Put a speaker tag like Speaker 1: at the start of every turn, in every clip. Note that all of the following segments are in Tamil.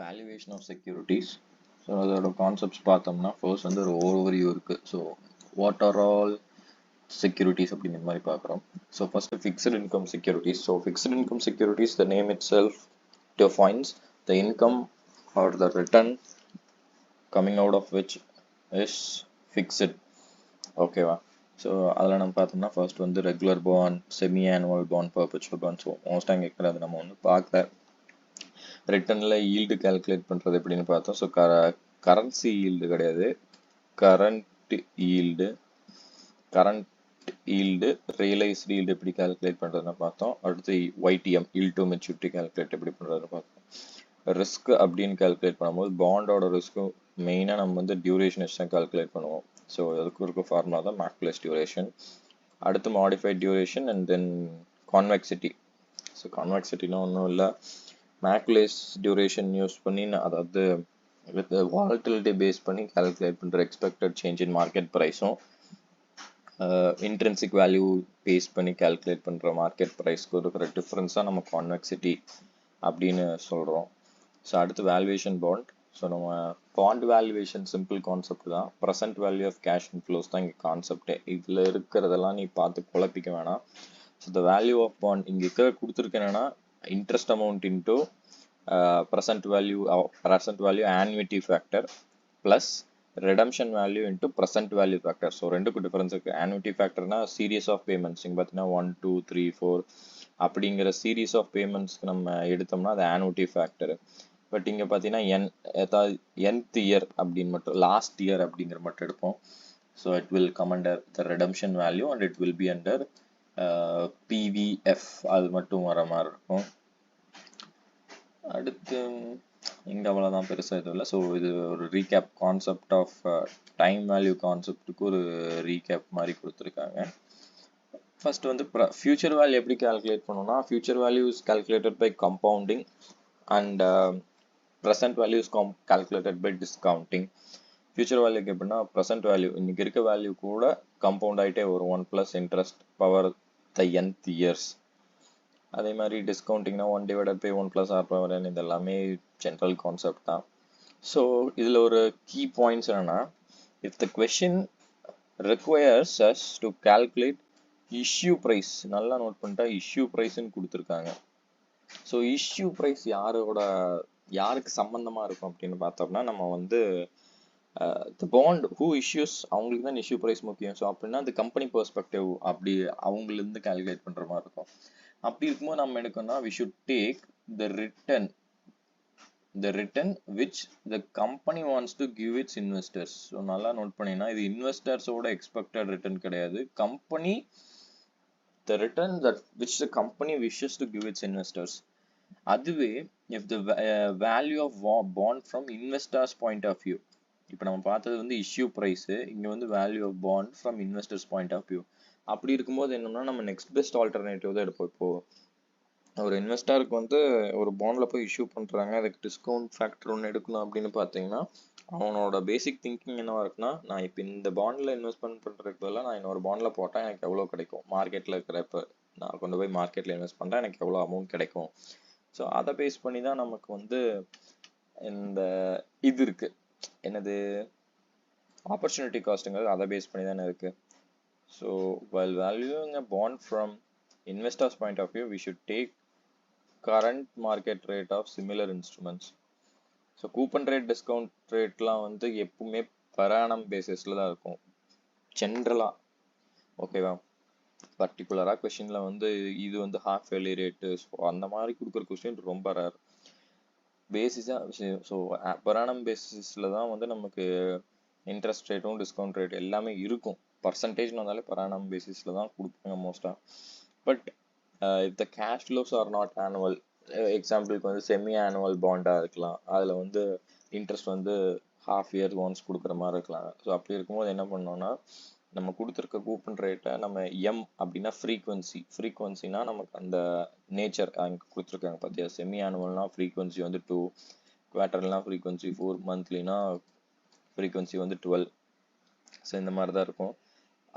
Speaker 1: Valuation of securities. ஸோ அதோட கான்செப்ட்ஸ் பார்த்தோம்னா ஃபர்ஸ்ட் வந்து ஒரு ஓவர்வியூ இருக்குது. So what are all securities அப்படிங்கிற மாதிரி பார்க்குறோம். So first fixed income securities. So fixed income securities, the name itself defines the income or the return coming out of which is fixed. ஓகேவா? ஸோ அதில் நம்ம பார்த்தோம்னா ஃபர்ஸ்ட் வந்து regular bond, semi annual bond, perpetual bond. So மோஸ்ட்டாக கேட்குறது நம்ம வந்து பார்க்கல. ரிட்டர்னில் ஈல்டு கால்குலேட் பண்ணுறது எப்படின்னு பார்த்தோம். ஸோ கரன்சி ஈல்டு கிடையாது, current yield. Current yield, realised yield எப்படி கால்குலேட் பண்ணுறதுன்னு பார்த்தோம். அடுத்து ஒய்டிஎம், ஈல்டு டு மெச்சூரிட்டி கால்குலேட் எப்படி பண்ணுறதுன்னு பார்த்தோம். ரிஸ்க் அப்படின்னு கால்குலேட் பண்ணும்போது பாண்டோட ரிஸ்க்கு மெயினாக நம்ம வந்து டியூரேஷன் வச்சு தான் கால்குலேட் பண்ணுவோம். ஸோ அதுக்கு இருக்க ஃபார்முலா தான் மேக் ப்ளஸ் டியூரேஷன். அடுத்து modified duration and then convexity. So கான்வெக்சிட்டினா ஒன்றும் இல்லை, மேக்லேஸ் டியூரேஷன் யூஸ் பண்ணி, அதாவது வித் வாலட்டிலிட்டி பேஸ் பண்ணி கால்குலேட் பண்ணுற எக்ஸ்பெக்டட் சேஞ்ச் இன் மார்க்கெட் ப்ரைஸும் இன்ட்ரென்சிக் வேல்யூ பேஸ் பண்ணி கால்குலேட் பண்ணுற மார்க்கெட் ப்ரைஸ்க்கு இருக்கிற டிஃப்ரென்ஸ் தான் நம்ம கான்வெக்சிட்டி அப்படின்னு சொல்கிறோம். ஸோ அடுத்து வேல்யூவேஷன் பாண்ட். ஸோ நம்ம பாண்ட் வேல்யூவேஷன் சிம்பிள் கான்செப்ட் தான். Present value of cash inflows தான் இங்கே கான்செப்டே. இதில் இருக்கிறதெல்லாம் நீ பார்த்து குழப்பிக்க வேணாம். So the value of bond இங்கே இருக்கிற கொடுத்துருக்கு என்னன்னா interest amount into present value annuity factor plus redemption value into present value factor. So ரெண்டுக்கும் டிஃபரன்ஸ் இருக்குது. ஆன்விட்டி ஃபேக்டர்னா சீரியஸ் ஆஃப் பேமெண்ட்ஸ். இங்கே பார்த்தீங்கன்னா 1 2 3 4 அப்படிங்கிற சீரீஸ் ஆஃப் பேமெண்ட்ஸ்க்கு நம்ம எடுத்தோம்னா அது ஆன்விட்டி ஃபேக்டர். பட் இங்கே பார்த்தீங்கன்னா nth இயர் அப்படின்னு மட்டும், லாஸ்ட் இயர் அப்படிங்கிற மட்டும் எடுப்போம். So it will come under the redemption value and it will be under PVF. அது மட்டும் வர மாதிரி இருக்கும். அடுத்து இங்கே அவ்வளோதான், பெருசாக எதுவும் இல்லை. ஸோ இது ஒரு recap concept of time value கான்செப்டுக்கு ஒரு ரீகேப் மாதிரி கொடுத்துருக்காங்க. ஃபர்ஸ்ட் வந்து ஃபியூச்சர் வேல்யூ எப்படி கால்குலேட் பண்ணோம்னா, future value is calculated by compounding and present value is calculated by discounting. Future வேல்யூக்கு எப்படின்னா ப்ரெசன்ட் வேல்யூ இன்னைக்கு இருக்க வேல்யூ கூட கம்பவுண்ட் ஆகிட்டே வரும் 1 + இன்ட்ரெஸ்ட் பவர் த nth இயர்ஸ். அதே மாதிரி டிஸ்கவுண்டிங்னா 1 / 1 + r பவர் n. இது எல்லாமே ஜென்ரல் கான்செப்ட் தான். ஸோ இதில் ஒரு கீ பாயிண்ட்ஸ் என்னன்னா, if the question requires us to calculate issue price, நல்லா நோட் பண்ணிட்டா இஷ்யூ ப்ரைஸ்ன்னு கொடுத்துருக்காங்க. ஸோ இஷ்யூ ப்ரைஸ் யாருக்கு சம்மந்தமாக இருக்கும் அப்படின்னு பார்த்தோம்னா, நம்ம வந்து த பாண்ட் ஹூ இஷ்யூஸ் அவங்களுக்கு தான் இஷ்யூ ப்ரைஸ் முக்கியம். ஸோ அப்படின்னா அது கம்பெனி பெர்ஸ்பெக்டிவ், அப்படி அவங்களிருந்து கால்குலேட் பண்ணுற மாதிரி இருக்கும். அப்படி இருக்கும்போது நம்ம எடுக்கணும்னா we should take the return which the company wants to give its investors. So நல்லா நோட் பண்ணினா இது இன்வெஸ்டர்ஸோட எக்ஸ்பெக்டட் ரிட்டர்ன் கிடையாது, company the return that which the company wishes to give its investors. அதுவே if the value of bond from investors point of view. இப்போ நம்ம பார்த்தது வந்து இஷ்யூ ப்ரைஸ், இங்கே வந்து value of bond from investors point of view. அப்படி இருக்கும்போது என்னன்னா நம்ம நெக்ஸ்ட் பெஸ்ட் ஆல்டர்னேட்டிவ் தான் எடுப்போம். இப்போது ஒரு இன்வெஸ்டருக்கு வந்து ஒரு பாண்டில் போய் இஷ்யூ பண்ணுறாங்க, அதுக்கு டிஸ்கவுண்ட் ஃபேக்டர் ஒன்று எடுக்கணும் அப்படின்னு பார்த்தீங்கன்னா அவனோட பேசிக் திங்கிங் என்னவா இருக்குன்னா, நான் இப்போ இந்த பாண்டில் இன்வெஸ்ட்மெண்ட் பண்ணுறதுக்கு பதிலாக நான் இன்னொரு பாண்டில் போட்டால் எனக்கு எவ்வளோ கிடைக்கும், மார்க்கெட்டில் இருக்கிறப்ப நான் கொண்டு போய் மார்க்கெட்டில் இன்வெஸ்ட் பண்ணுறேன், எனக்கு எவ்வளோ அமௌண்ட் கிடைக்கும். ஸோ அதை பேஸ் பண்ணி தான் நமக்கு வந்து இந்த இது இருக்குது, என்னது ஆப்பர்ச்சுனிட்டி காஸ்ட்டுங்கிறது அதை பேஸ் பண்ணி தானே இருக்குது. So while valuing a bond from investors point of view, we should take current market rate of similar instruments. So coupon rate, discount ரேட்லாம் வந்து எப்பவுமே per annum பேசிஸில் தான் இருக்கும் ஜென்ரலாக. ஓகேவா? பர்டிகுலராக கொஷினில் வந்து இது வந்து ஹாஃப் இயர்லி ரேட்டு, ஸோ அந்த மாதிரி கொடுக்குற கொஸ்டின் ரொம்ப ரேர். பேசிஸாக ஸோ per annum பேசிஸில் தான் வந்து நமக்கு இன்ட்ரெஸ்ட் ரேட்டும் டிஸ்கவுண்ட் ரேட் எல்லாமே இருக்கும். பர்சன்டேஜ்னு வந்தாலே per annum பேசிஸில் தான் கொடுப்பாங்க மோஸ்ட்டாக. But if the cash flows are not annual, எக்ஸாம்பிளுக்கு வந்து செமி ஆனுவல் பாண்டாக இருக்கலாம், அதில் வந்து இன்ட்ரெஸ்ட் வந்து ஹாஃப் இயர் ஒன்ஸ் கொடுக்குற மாதிரி இருக்கலாம். ஸோ அப்படி இருக்கும்போது என்ன பண்ணோம்னா, நம்ம கொடுத்துருக்க கூப்பன் ரேட்டை நம்ம எம் அப்படின்னா ஃப்ரீக்வன்சினா நமக்கு அந்த நேச்சர் அங்கே கொடுத்துருக்காங்க பார்த்தியா. செமி ஆனுவல்னா ஃப்ரீக்வன்சி வந்து 2, குவார்டர்லாம் ஃப்ரீக்வன்சி 4, மந்த்லினா ஃப்ரீக்வன்சி வந்து 12. ஸோ இந்த மாதிரி தான் இருக்கும்.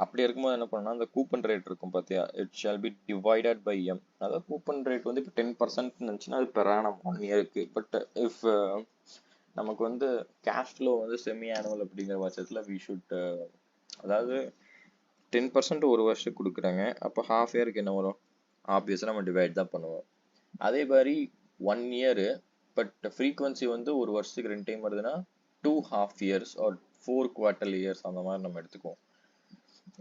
Speaker 1: அப்படி இருக்கும்போது என்ன பண்ணணும்னா அந்த கூப்பன் ரேட் இருக்கும் பார்த்தியா, it shall be divided by M. அதாவது கூப்பன் ரேட் வந்து இப்போ 10% இருந்துச்சுன்னா அது பெர் ஆனம் 1 இயருக்கு. பட் இஃப் நமக்கு வந்து கேஷ் ஃப்ளோ வந்து செமி ஆனுவல் அப்படிங்கிற பட்சத்தில் வி ஷுட், அதாவது 10% ஒரு வருஷத்துக்கு கொடுக்குறாங்க, அப்போ ஹாஃப் இயருக்கு என்ன வரும், ஆப்வியஸாக நம்ம டிவைட் தான் பண்ணுவோம். அதே மாதிரி 1 இயரு பட் ஃப்ரீக்வன்சி வந்து ஒரு வருஷத்துக்கு 2 டைம் வருதுன்னா 2 half years or 4 quarterly years அந்த மாதிரி நம்ம எடுத்துக்குவோம்.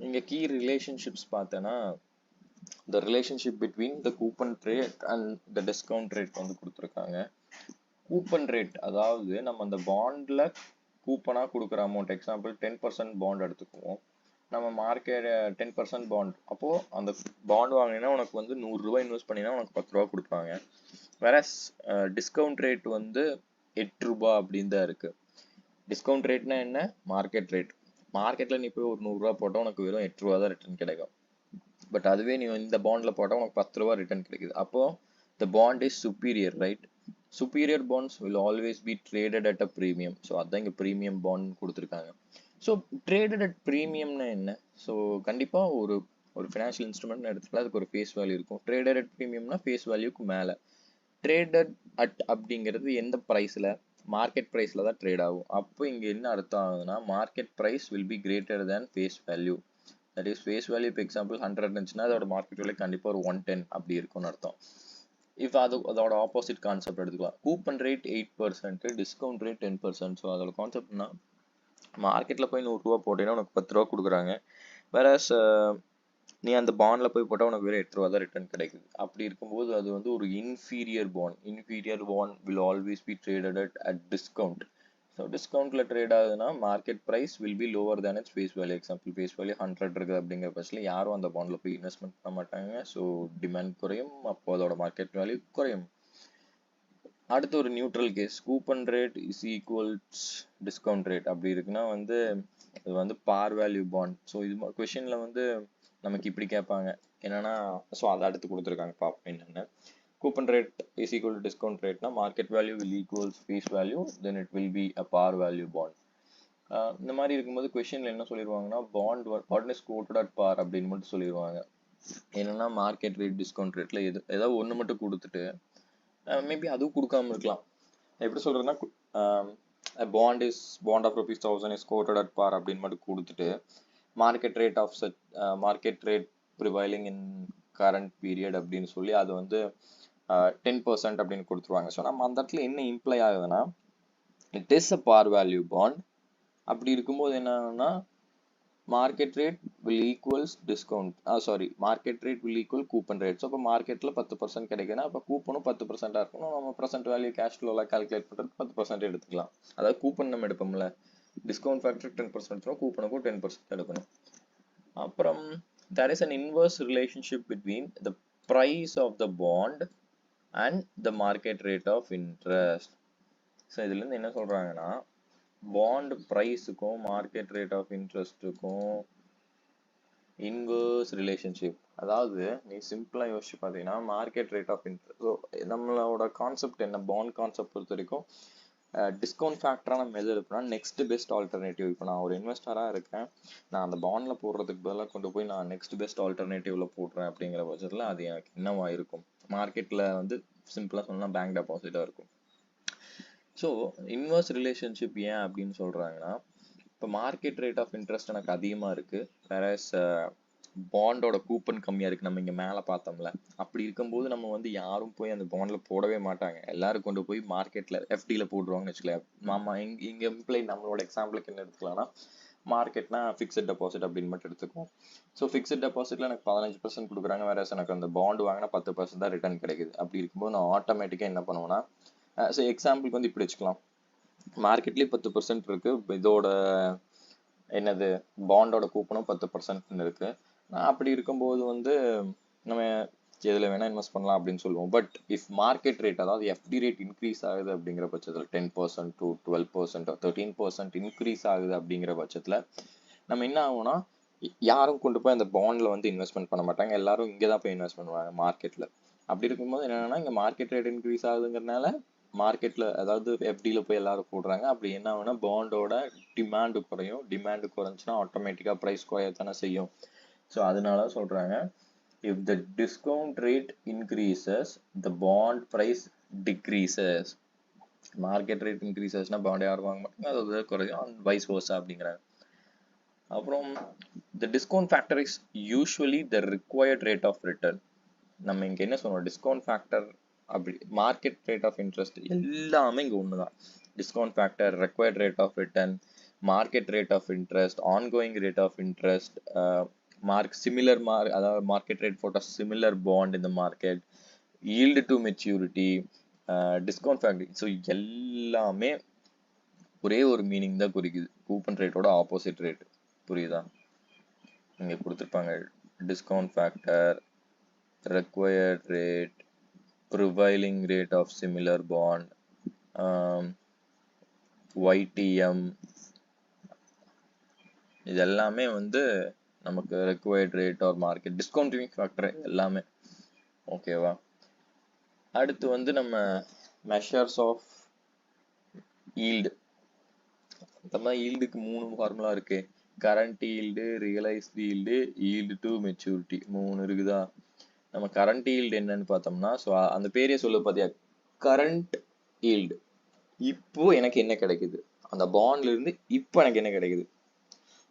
Speaker 1: இங்கே கீ ரிலேஷன்ஷிப்ஸ் பார்த்தோன்னா the relationship between the coupon rate and the discount rate வந்து கொடுத்துருக்காங்க. கூப்பன் ரேட் அதாவது நம்ம அந்த பாண்டில் கூப்பனாக கொடுக்குற அமௌண்ட், எக்ஸாம்பிள் 10% பாண்ட் எடுத்துக்குவோம். நம்ம மார்க்கெட் 10% பாண்ட், அப்போது அந்த பாண்ட் வாங்கினீங்கன்னா உனக்கு வந்து 100 ரூபாய் இன்வெஸ்ட் பண்ணினா உனக்கு 10 ரூபா கொடுப்பாங்க. வேற டிஸ்கவுண்ட் ரேட் வந்து 8 ரூபாய் அப்படின்னு தான் இருக்குது. டிஸ்கவுண்ட் ரேட்னா என்ன, மார்க்கெட் ரேட். மார்க்கெட்டில் நீ போய் ஒரு 100 ரூபா போட்டால் உனக்கு வெறும் 8 ரூபா தான் ரிட்டர்ன் கிடைக்கும். பட் அதுவே நீ இந்த பாண்டில் போட்டால் உனக்கு 10 ரூபா ரிட்டர்ன் கிடைக்குது. அப்போது the bond is superior, right? Superior bonds will always be traded at a premium. So அதான் இங்கே ப்ரீமியம் பாண்ட் கொடுத்துருக்காங்க. ஸோ ட்ரேடட் அட் ப்ரீமியம்னா என்ன? ஸோ கண்டிப்பாக ஒரு ஃபினான்ஷியல் இன்ஸ்ட்ருமெண்ட் எடுத்துக்கலாம், அதுக்கு ஒரு ஃபேஸ் வேல்யூ இருக்கும். ட்ரேடட் அட் ப்ரீமியம்னா ஃபேஸ் வேல்யூக்கு மேலே. ட்ரேடட் அட் அப்படிங்கிறது எந்த ப்ரைஸில், மார்க்கெட் ப்ரைஸில் தான் ட்ரேட் ஆகும். அப்போ இங்கே என்ன அர்த்தம் ஆகுதுன்னா market price will be greater than face value. That is face value இப்போ எக்ஸாம்பிள் 100 இருந்துச்சுன்னா அதோட மார்க்கெட் வேல்யூ கண்டிப்பாக ஒரு 110 அப்படி இருக்கும்னு அர்த்தம். இப்போ அதோட ஆப்போசிட் கான்செப்ட் எடுத்துக்கலாம். Coupon rate 8%, discount rate 10%. So அதோட கான்செப்ட்னா மார்க்கெட்டில் போய் 100 ரூபா போட்டீங்கன்னா உனக்கு 10 ரூபா கொடுக்குறாங்க. வேற நீ அந்த பாண்டில் போய் போட்டால் உனக்கு வெறும் 8 ரூபா தான் ரிட்டர்ன் கிடைக்குது. அப்படி இருக்கும்போது அது வந்து ஒரு inferior bond will always be traded at discount. So டிஸ்கவுண்ட்டில் ட்ரேட் ஆகுதுன்னா market price will be lower than its face value. Example face value 100 இருக்குது அப்படிங்கிற பட்சத்தில் யாரும் அந்த பாண்டில் போய் இன்வெஸ்ட்மெண்ட் பண்ண மாட்டாங்க. ஸோ டிமாண்ட் குறையும், அப்போ அதோட மார்க்கெட் வேல்யூ குறையும். அடுத்து ஒரு neutral case, coupon rate is equals discount rate அப்படி இருக்குன்னா வந்து இது வந்து பார் வேல்யூ பாண்ட். ஸோ இது கொஷினில் வந்து நமக்கு இப்படி கேட்பாங்க என்னன்னா, ஸோ அதை அடுத்து கொடுத்துருக்காங்க பார்ப்போம் என்னென்ன. Coupon rate is equal to discount ரேட்னா market value will equals face value, then it will be a par value bond. இந்த மாதிரி இருக்கும்போது கொஷினில் என்ன சொல்லிடுவாங்கன்னா bond what is quoted at par அப்படின்னு மட்டும் சொல்லிடுவாங்க. என்னன்னா மார்க்கெட் ரேட் டிஸ்கவுண்ட் ரேட்டில் ஏதாவது ஒன்று மட்டும் கொடுத்துட்டு மேபி அதுவும் கொடுக்காம இருக்கலாம். எப்படி சொல்கிறதுன்னா bond of ₹1000 is quoted at par அப்படின்னு மட்டும் கொடுத்துட்டு market rate prevailing in current period அப்படின்னு சொல்லி அது வந்து 10% அப்படின்னு கொடுத்துருவாங்க. ஸோ நம்ம அந்த இடத்துல என்ன இம்ப்ளை ஆகுதுன்னா it is a par value bond. அப்படி இருக்கும்போது என்ன ஆகுதுன்னா market rate will equals market rate will equal coupon rate. So அப்போ மார்க்கெட்டில் 10% கிடைக்குதுன்னா அப்போ கூப்பனும் 10% இருக்கணும். நம்ம ப்ரெசென்ட் வேல்யூ கேஷ் ஃப்ளோவில் கால்குலேட் பண்ணுறது 10% எடுத்துக்கலாம். அதாவது கூப்பன் நம்ம எடுப்போம்ல, டிஸ்கவுண்ட் ஃபேக்டர் 10% கூப்பனுக்கும் 10% எடுக்கணும். அப்புறம் there is an inverse relationship between the price of the bond and the market rate of interest. So இதுலேருந்து என்ன சொல்கிறாங்கன்னா பாண்ட் ப்ரைஸுக்கும் மார்க்கெட் ரேட் ஆஃப் இன்ட்ரெஸ்ட்டுக்கும் இன்வர்ஸ் ரிலேஷன்ஷிப். அதாவது நீ சிம்பிளாக யோசிச்சு பார்த்தீங்கன்னா market rate of interest, so நம்மளோட கான்செப்ட் என்ன, பாண்ட் கான்செப்ட் பொறுத்த வரைக்கும் டிஸ்கவுண்ட் ஃபேக்டராக நம்ம எது எடுப்போம்னா நெக்ஸ்ட் பெஸ்ட் ஆல்டர்னேட்டிவ். இப்போ நான் ஒரு இன்வெஸ்டராக இருக்கேன், நான் அந்த பாண்டில் போடுறதுக்கு பதிலாக கொண்டு போய் நான் நெக்ஸ்ட் பெஸ்ட் ஆல்டர்னேட்டிவில் போடுறேன் அப்படிங்கிற பட்சத்தில் அது எனக்கு என்னவா இருக்கும், மார்க்கெட்டில் வந்து சிம்பிளாக சொன்னால் பேங்க் டெபாசிட்டாக இருக்கும். ஸோ இன்வர்ஸ் ரிலேஷன்ஷிப் ஏன் அப்படின்னு சொல்கிறாங்கன்னா இப்போ மார்க்கெட் ரேட் ஆஃப் இன்ட்ரெஸ்ட் எனக்கு அதிகமாக இருக்குது, வேற பாண்டோட கூப்பன் கம்மியாக இருக்குது. நம்ம இங்கே மேலே பார்த்தோம்ல, அப்படி இருக்கும்போது நம்ம வந்து யாரும் போய் அந்த பாண்டில் போடவே மாட்டாங்க, எல்லாரும் கொண்டு போய் மார்க்கெட்டில் எஃப்டியில் போடுவாங்கன்னு வச்சுக்கலாம். இங்கே இம்ப்ளை நம்மளோட எக்ஸாம்பிளுக்கு என்ன எடுத்துக்கலாம்னா மார்க்கெட்னா ஃபிக்ஸட் டெபாசிட் அப்படின்னு மட்டும் எடுத்துக்குவோம். ஸோ ஃபிக்ஸட் டெபாசிட்டில் எனக்கு 15% கொடுக்குறாங்க, வேற எனக்கு அந்த பாண்டு வாங்கினா 10% தான் ரிட்டர்ன் கிடைக்குது. அப்படி இருக்கும்போது நான் ஆட்டோமேட்டிக்காக என்ன பண்ணுவேன்னா, ஸோ எக்ஸாம்பிளுக்கு வந்து இப்படி வச்சுக்கலாம், மார்க்கெட்லேயே 10% இருக்கு, இதோட என்னது பாண்டோட கூப்பனும் 10% இருக்கு. அப்படி இருக்கும்போது வந்து நம்ம எதில் வேணால் இன்வெஸ்ட் பண்ணலாம் அப்படின்னு சொல்லுவோம். பட் இஃப் மார்க்கெட் ரேட், அதாவது எஃப்டி ரேட் இன்க்ரீஸ் ஆகுது அப்படிங்கிற பட்சத்தில் 10% to 12% 13% இன்க்ரீஸ் ஆகுது அப்படிங்கிற பட்சத்தில் நம்ம என்ன ஆகும்னா யாரும் கொண்டு போய் அந்த பாண்டில் வந்து இன்வெஸ்ட்மெண்ட் பண்ண மாட்டாங்க, எல்லாரும் இங்கே தான் போய் இன்வெஸ்ட் பண்ணுவாங்க மார்க்கெட்டில். அப்படி இருக்கும்போது என்னென்னா இங்கே மார்க்கெட் ரேட் இன்க்ரீஸ் ஆகுதுங்கிறதுனால மார்க்கெட்ல அதாவது எஃப்டியில் போய் எல்லாரும் போடுறாங்க. அப்படி என்ன ஆகுனா பாண்டோட டிமாண்டு குறையும். டிமாண்டு குறைஞ்சுன்னா ஆட்டோமேட்டிக்காக ப்ரைஸ் குறையத்தானே செய்யும். ஸோ அதனால சொல்கிறாங்க, if the discount rate increases the bond price decreases. Market rate இன்க்ரீசஸ்னா பாண்ட் யாரும் வாங்க மாட்டாங்க, அது குறையும், அண்ட் வைஸ் வர்சா அப்படிங்கிறாங்க. அப்புறம் the discount factor is usually the required rate of return. நம்ம இங்கே என்ன சொல்றோம், டிஸ்கவுண்ட் ஃபேக்டர் அப்படி மார்க்கெட் ரேட் ஆஃப் இன்ட்ரெஸ்ட் எல்லாமே இங்கே ஒன்று தான். Discount factor, required rate of return, market rate of interest, ongoing rate of interest, similar அதாவது மார்க்கெட் ரேட் போட்ட சிமிலர் பாண்ட் இந்த market, yield to maturity, discount factor. So எல்லாமே ஒரே ஒரு மீனிங் தான் குறிக்குது, கூப்பன் ரேட்டோட ஆப்போசிட் ரேட். புரியுதா? இங்கே கொடுத்துருப்பாங்க discount factor, required rate, prevailing rate of similar bond, YTM. இது எல்லாமே வந்து நமக்கு required rate or market discounting factor எல்லாமே. ஓகேவா? அடுத்து வந்து நம்ம measures of yield. நம்ம ஈல்டுக்கு 3 ஃபார்முலா இருக்கு. Current yield, realised yield, yield to maturity, 3 இருக்குதா? நம்ம கரண்ட் ஈல்டு என்னன்னு பார்த்தோம்னா, ஸோ அந்த பேரே சொல்ல பார்த்தியா, கரண்ட் ஈல்டு. இப்போ எனக்கு என்ன கிடைக்குது, அந்த பாண்ட்ல இருந்து இப்போ எனக்கு என்ன கிடைக்குது.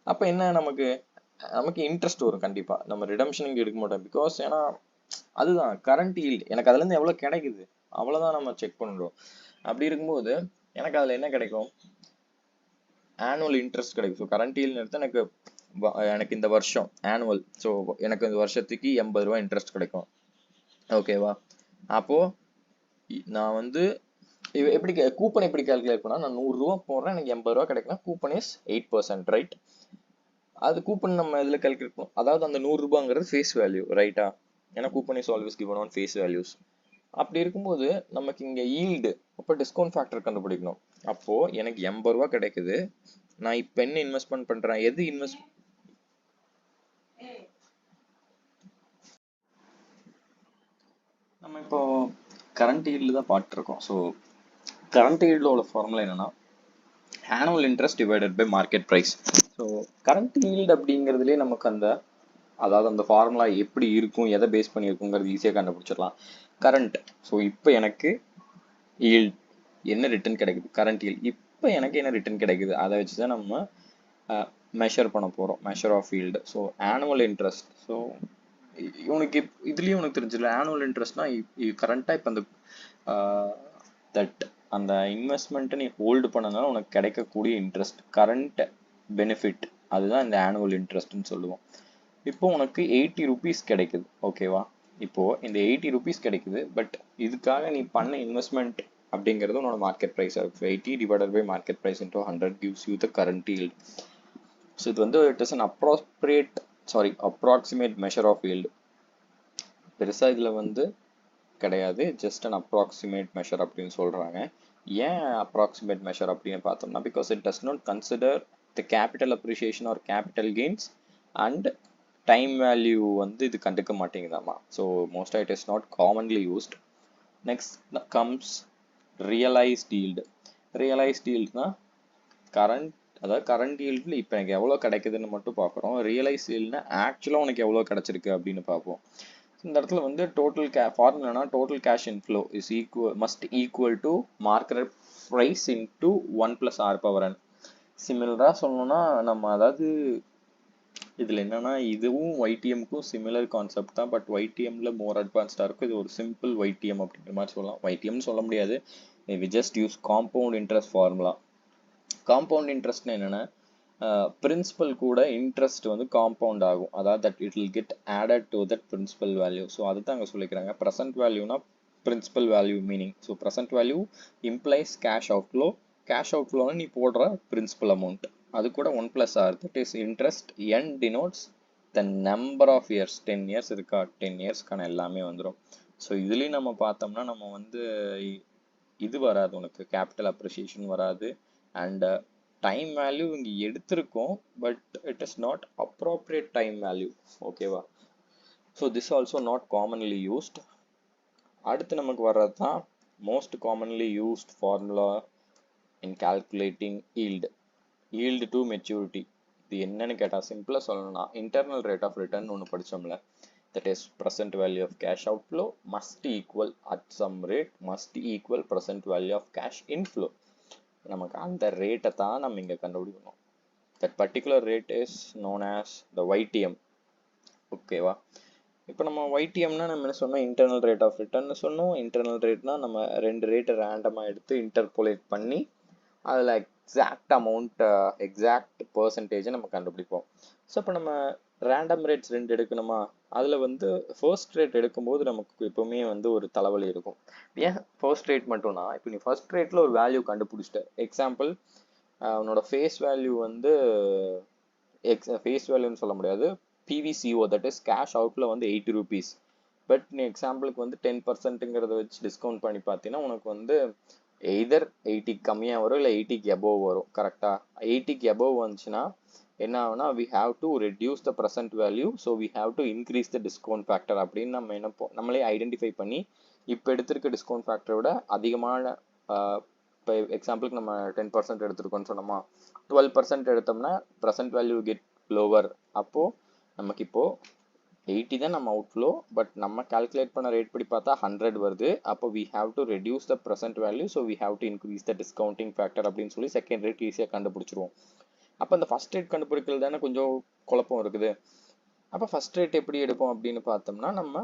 Speaker 1: அப்போ என்ன, நமக்கு இன்ட்ரெஸ்ட் வரும் கண்டிப்பாக. நம்ம ரிடம்ஷன் இங்கே எடுக்க மாட்டோம், பிகாஸ் ஏன்னா அதுதான் கரண்ட் ஈல்டு. எனக்கு அதுலேருந்து எவ்வளோ கிடைக்குது அவ்வளோதான் நம்ம செக் பண்ணுறோம். அப்படி இருக்கும்போது எனக்கு அதில் என்ன கிடைக்கும், ஆனுவல் இன்ட்ரெஸ்ட் கிடைக்கும். ஸோ கரண்ட் ஈல்டு எடுத்து எனக்கு இந்த வருஷம் ஆனுவல், ஸோ எனக்கு இந்த வருஷத்துக்கு 80 ரூபா இன்ட்ரெஸ்ட் கிடைக்கும். ஓகேவா? அப்போது நான் வந்து எப்படி கூப்பன் எப்படி கால்குலேட் பண்ணால், நான் 100 ரூபா போடுறேன், எனக்கு 80 ரூபா கிடைக்குன்னா கூப்பன் இஸ் 8%, ரைட்? அது கூப்பன் நம்ம இதில் கால்குலேட் பண்ணுவோம். அதாவது அந்த 100 ரூபாங்கிறது ஃபேஸ் வேல்யூ, ரைட்டா? ஏன்னா coupon is always given on face values. அப்படி இருக்கும்போது நமக்கு இங்கே ஈல்டு, அப்போ டிஸ்கவுண்ட் ஃபேக்டர் கண்டுபிடிக்கணும். அப்போது எனக்கு 80 ரூபா கிடைக்குது. நான் இப்போ என்ன இன்வெஸ்ட்மெண்ட் பண்ணுறேன், எது இன்வெஸ்ட், நம்ம இப்போ கரண்ட் ஈல்டு தான் பார்த்துருக்கோம். ஸோ கரண்ட் ஈல்டில் உள்ள ஃபார்முலா என்னன்னா, annual interest divided by market price. So current yield அப்படிங்கிறதுலே நமக்கு அதாவது அந்த ஃபார்முலா எப்படி இருக்கும், எதை பேஸ் பண்ணி இருக்குங்கிறது ஈஸியாக கண்டுபிடிச்சிடலாம். கரண்ட், ஸோ இப்போ எனக்கு ஈல்டு என்ன ரிட்டர்ன் கிடைக்குது, கரண்ட் ஈல்டு இப்போ எனக்கு என்ன ரிட்டர்ன் கிடைக்குது, அதை வச்சு தான் நம்ம மெஷர் பண்ண போகிறோம், measure of yield. So annual interest, so உனக்கு இதுலேயும் உனக்கு தெரிஞ்சிடல, ஆனுவல் இன்ட்ரெஸ்ட்னா கரண்ட்டாக இப்போ அந்த இன்வெஸ்ட்மெண்ட்டை நீ ஹோல்டு பண்ணனால உனக்கு கிடைக்கக்கூடிய இன்ட்ரெஸ்ட், கரண்ட் பெனிஃபிட், அதுதான் இந்த ஆனுவல் இன்ட்ரெஸ்ட்னு சொல்லுவோம். இப்போ உனக்கு 80 rupees கிடைக்குது. ஓகேவா? இப்போ இந்த 80 rupees கிடைக்குது, பட் இதுக்காக நீ பண்ண இன்வெஸ்ட்மெண்ட் அப்படிங்கிறது உன்னோட market price. 80 divided by market price into 100 gives you the current yield. So இது வந்து it is an approximate measure of yield. பெருசாக இதில் வந்து கிடையாது, ஜஸ்ட் அன் அப்ராக்சிமேட் மெஷர் அப்படின்னு சொல்கிறாங்க. ஏன் அப்ராக்சிமேட் மெஷர் அப்படின்னு பார்த்தோம்னா, because it does not consider the capital appreciation or capital gains and time value வந்து இது கண்டுக்க மாட்டேங்குதாமா. ஸோ மோஸ்ட்டாக it is not commonly used. Next comes realised yield. Realised ஈல்டுனா அதாவது கரண்ட் ஈல்டில் இப்போ எனக்கு எவ்வளோ கிடைக்குதுன்னு மட்டும் பார்க்குறோம். ரியலைஸ் ஈல்டுனா ஆக்சுவலாக உனக்கு எவ்வளோ கிடைச்சிருக்கு அப்படின்னு பார்ப்போம். இந்த இடத்துல வந்து டோட்டல் ஃபார்முலானா total cash inflow is must equal to market price into 1+r⁴n. சிமிலராக சொல்லணும்னா நம்ம அதாவது இதில் என்னன்னா, இதுவும் YTMக்கும் சிமிலர் கான்செப்ட் தான், பட் YTMல மோர் அட்வான்ஸ்டாக இருக்கும். இது ஒரு சிம்பிள் YTM அப்படிங்கிற மாதிரி சொல்லலாம். YTMனு சொல்ல முடியாது, we just use compound interest formula. Compound இன்ட்ரெஸ்ட்னு என்னென்னா, பிரின்சிபல் கூட இன்ட்ரெஸ்ட் வந்து காம்பவுண்ட் ஆகும், அதாவது that it will get added to that principal value. So அதுதான் அங்கே சொல்லிக்கிறாங்க. ப்ரெசன்ட் வேல்யூனா principal value meaning. So present value implies cash outflow. Cash அவுட்ஃப்ளோனா நீ போடுற பிரின்சிபல் அமௌண்ட், அது கூட 1+r, that is interest. n denotes the number of years. 10 years இருக்கா, 10 yearsக்கான எல்லாமே வந்துடும். ஸோ இதுலேயும் நம்ம பார்த்தோம்னா நம்ம வந்து இது வராது, உனக்கு கேபிட்டல் அப்ரிஷியேஷன் வராது, அண்ட் டைம் வேல்யூ இங்கே எடுத்திருக்கோம், but it is not appropriate time value. ஓகேவா? So this also not commonly used. அடுத்து நமக்கு வர்றது தான் most commonly used formula in calculating yield to maturity. இது என்னன்னு கேட்டா சிம்பிளா சொல்லணும்னா internal rate of return ஒன்று படிச்சோம்ல, that is present value of cash outflow must equal at some rate must equal present value of cash inflow. நமக்கு அந்த ரேட்டை தான் நம்ம இங்க கண்டுபிடிக்கணும். that particular rate is known as the YTM. ஓகேவா? இப்போ நம்ம YTMனா நம்ம என்ன சொன்னோம், இன்டர்னல் ரேட் ஆஃப் ரிட்டர்ன் சொன்னோம். இன்டர்னல் ரேட்னா நம்ம ரெண்டு ரேட்டை ரேண்டமாக எடுத்து இன்டர்போலேட் பண்ணி அதில் எக்ஸாக்ட் அமௌண்ட் எக்ஸாக்ட் பர்சன்டேஜை நம்ம கண்டுபிடிப்போம். ஸோ இப்போ நம்ம ரேண்டம் ரேட்ஸ் ரெண்டு எடுக்கணுமா, அதில் வந்து ஃபர்ஸ்ட் ரேட் எடுக்கும்போது நமக்கு எப்பவுமே வந்து ஒரு தலைவலி இருக்கும். ஏன் ஃபர்ஸ்ட் ரேட் மட்டும்னா, இப்போ நீ ஃபர்ஸ்ட் ரேட்டில் ஒரு வேல்யூ கண்டுபிடிச்சிட்ட, எக்ஸாம்பிள் உன்னோட ஃபேஸ் வேல்யூ வந்து ஃபேஸ் வேல்யூன்னு சொல்ல முடியாது, PVCO தட் இஸ் கேஷ் அவுட்ல வந்து 80 rupees. பட் நீ எக்ஸாம்பிளுக்கு வந்து 10%ங்கிறத வச்சு டிஸ்கவுண்ட் பண்ணி பார்த்தீங்கன்னா உனக்கு வந்து எய்தர் 80 கம்மியாக வரும் இல்லை 80க்கு above வரும். கரெக்டாக 80க்கு above வந்துச்சுன்னா என்ன ஆகுனா, we have to reduce the present value, so we have to increase the discount factor அப்படின்னு நம்ம என்ன நம்மளே ஐடென்டிஃபை பண்ணி இப்போ எடுத்திருக்க டிஸ்கவுண்ட் ஃபேக்டரை விட அதிகமான, இப்போ எக்ஸாம்பிளுக்கு நம்ம 10% எடுத்திருக்கோம்னு சொன்னோமா, 12% எடுத்தோம்னா present value get lower. அப்போது நமக்கு இப்போ 80 தான் நம்ம அவுட்ஃப்ளோ, பட் நம்ம கால்குலேட் பண்ண ரேட் படி பார்த்தா 100 வருது. அப்போ we have to reduce the present value, so we have to increase the discounting factor அப்படின்னு சொல்லி செகண்ட் ரேட் ஈஸியாக கண்டுபிடிச்சிருவோம். அப்போ அந்த ஃபர்ஸ்ட் ரேட் கண்டுபிடிக்கிறது தானே கொஞ்சம் குழப்பம் இருக்குது. அப்போ ஃபர்ஸ்ட் ரேட் எப்படி எடுப்போம் அப்படின்னு பார்த்தோம்னா, நம்ம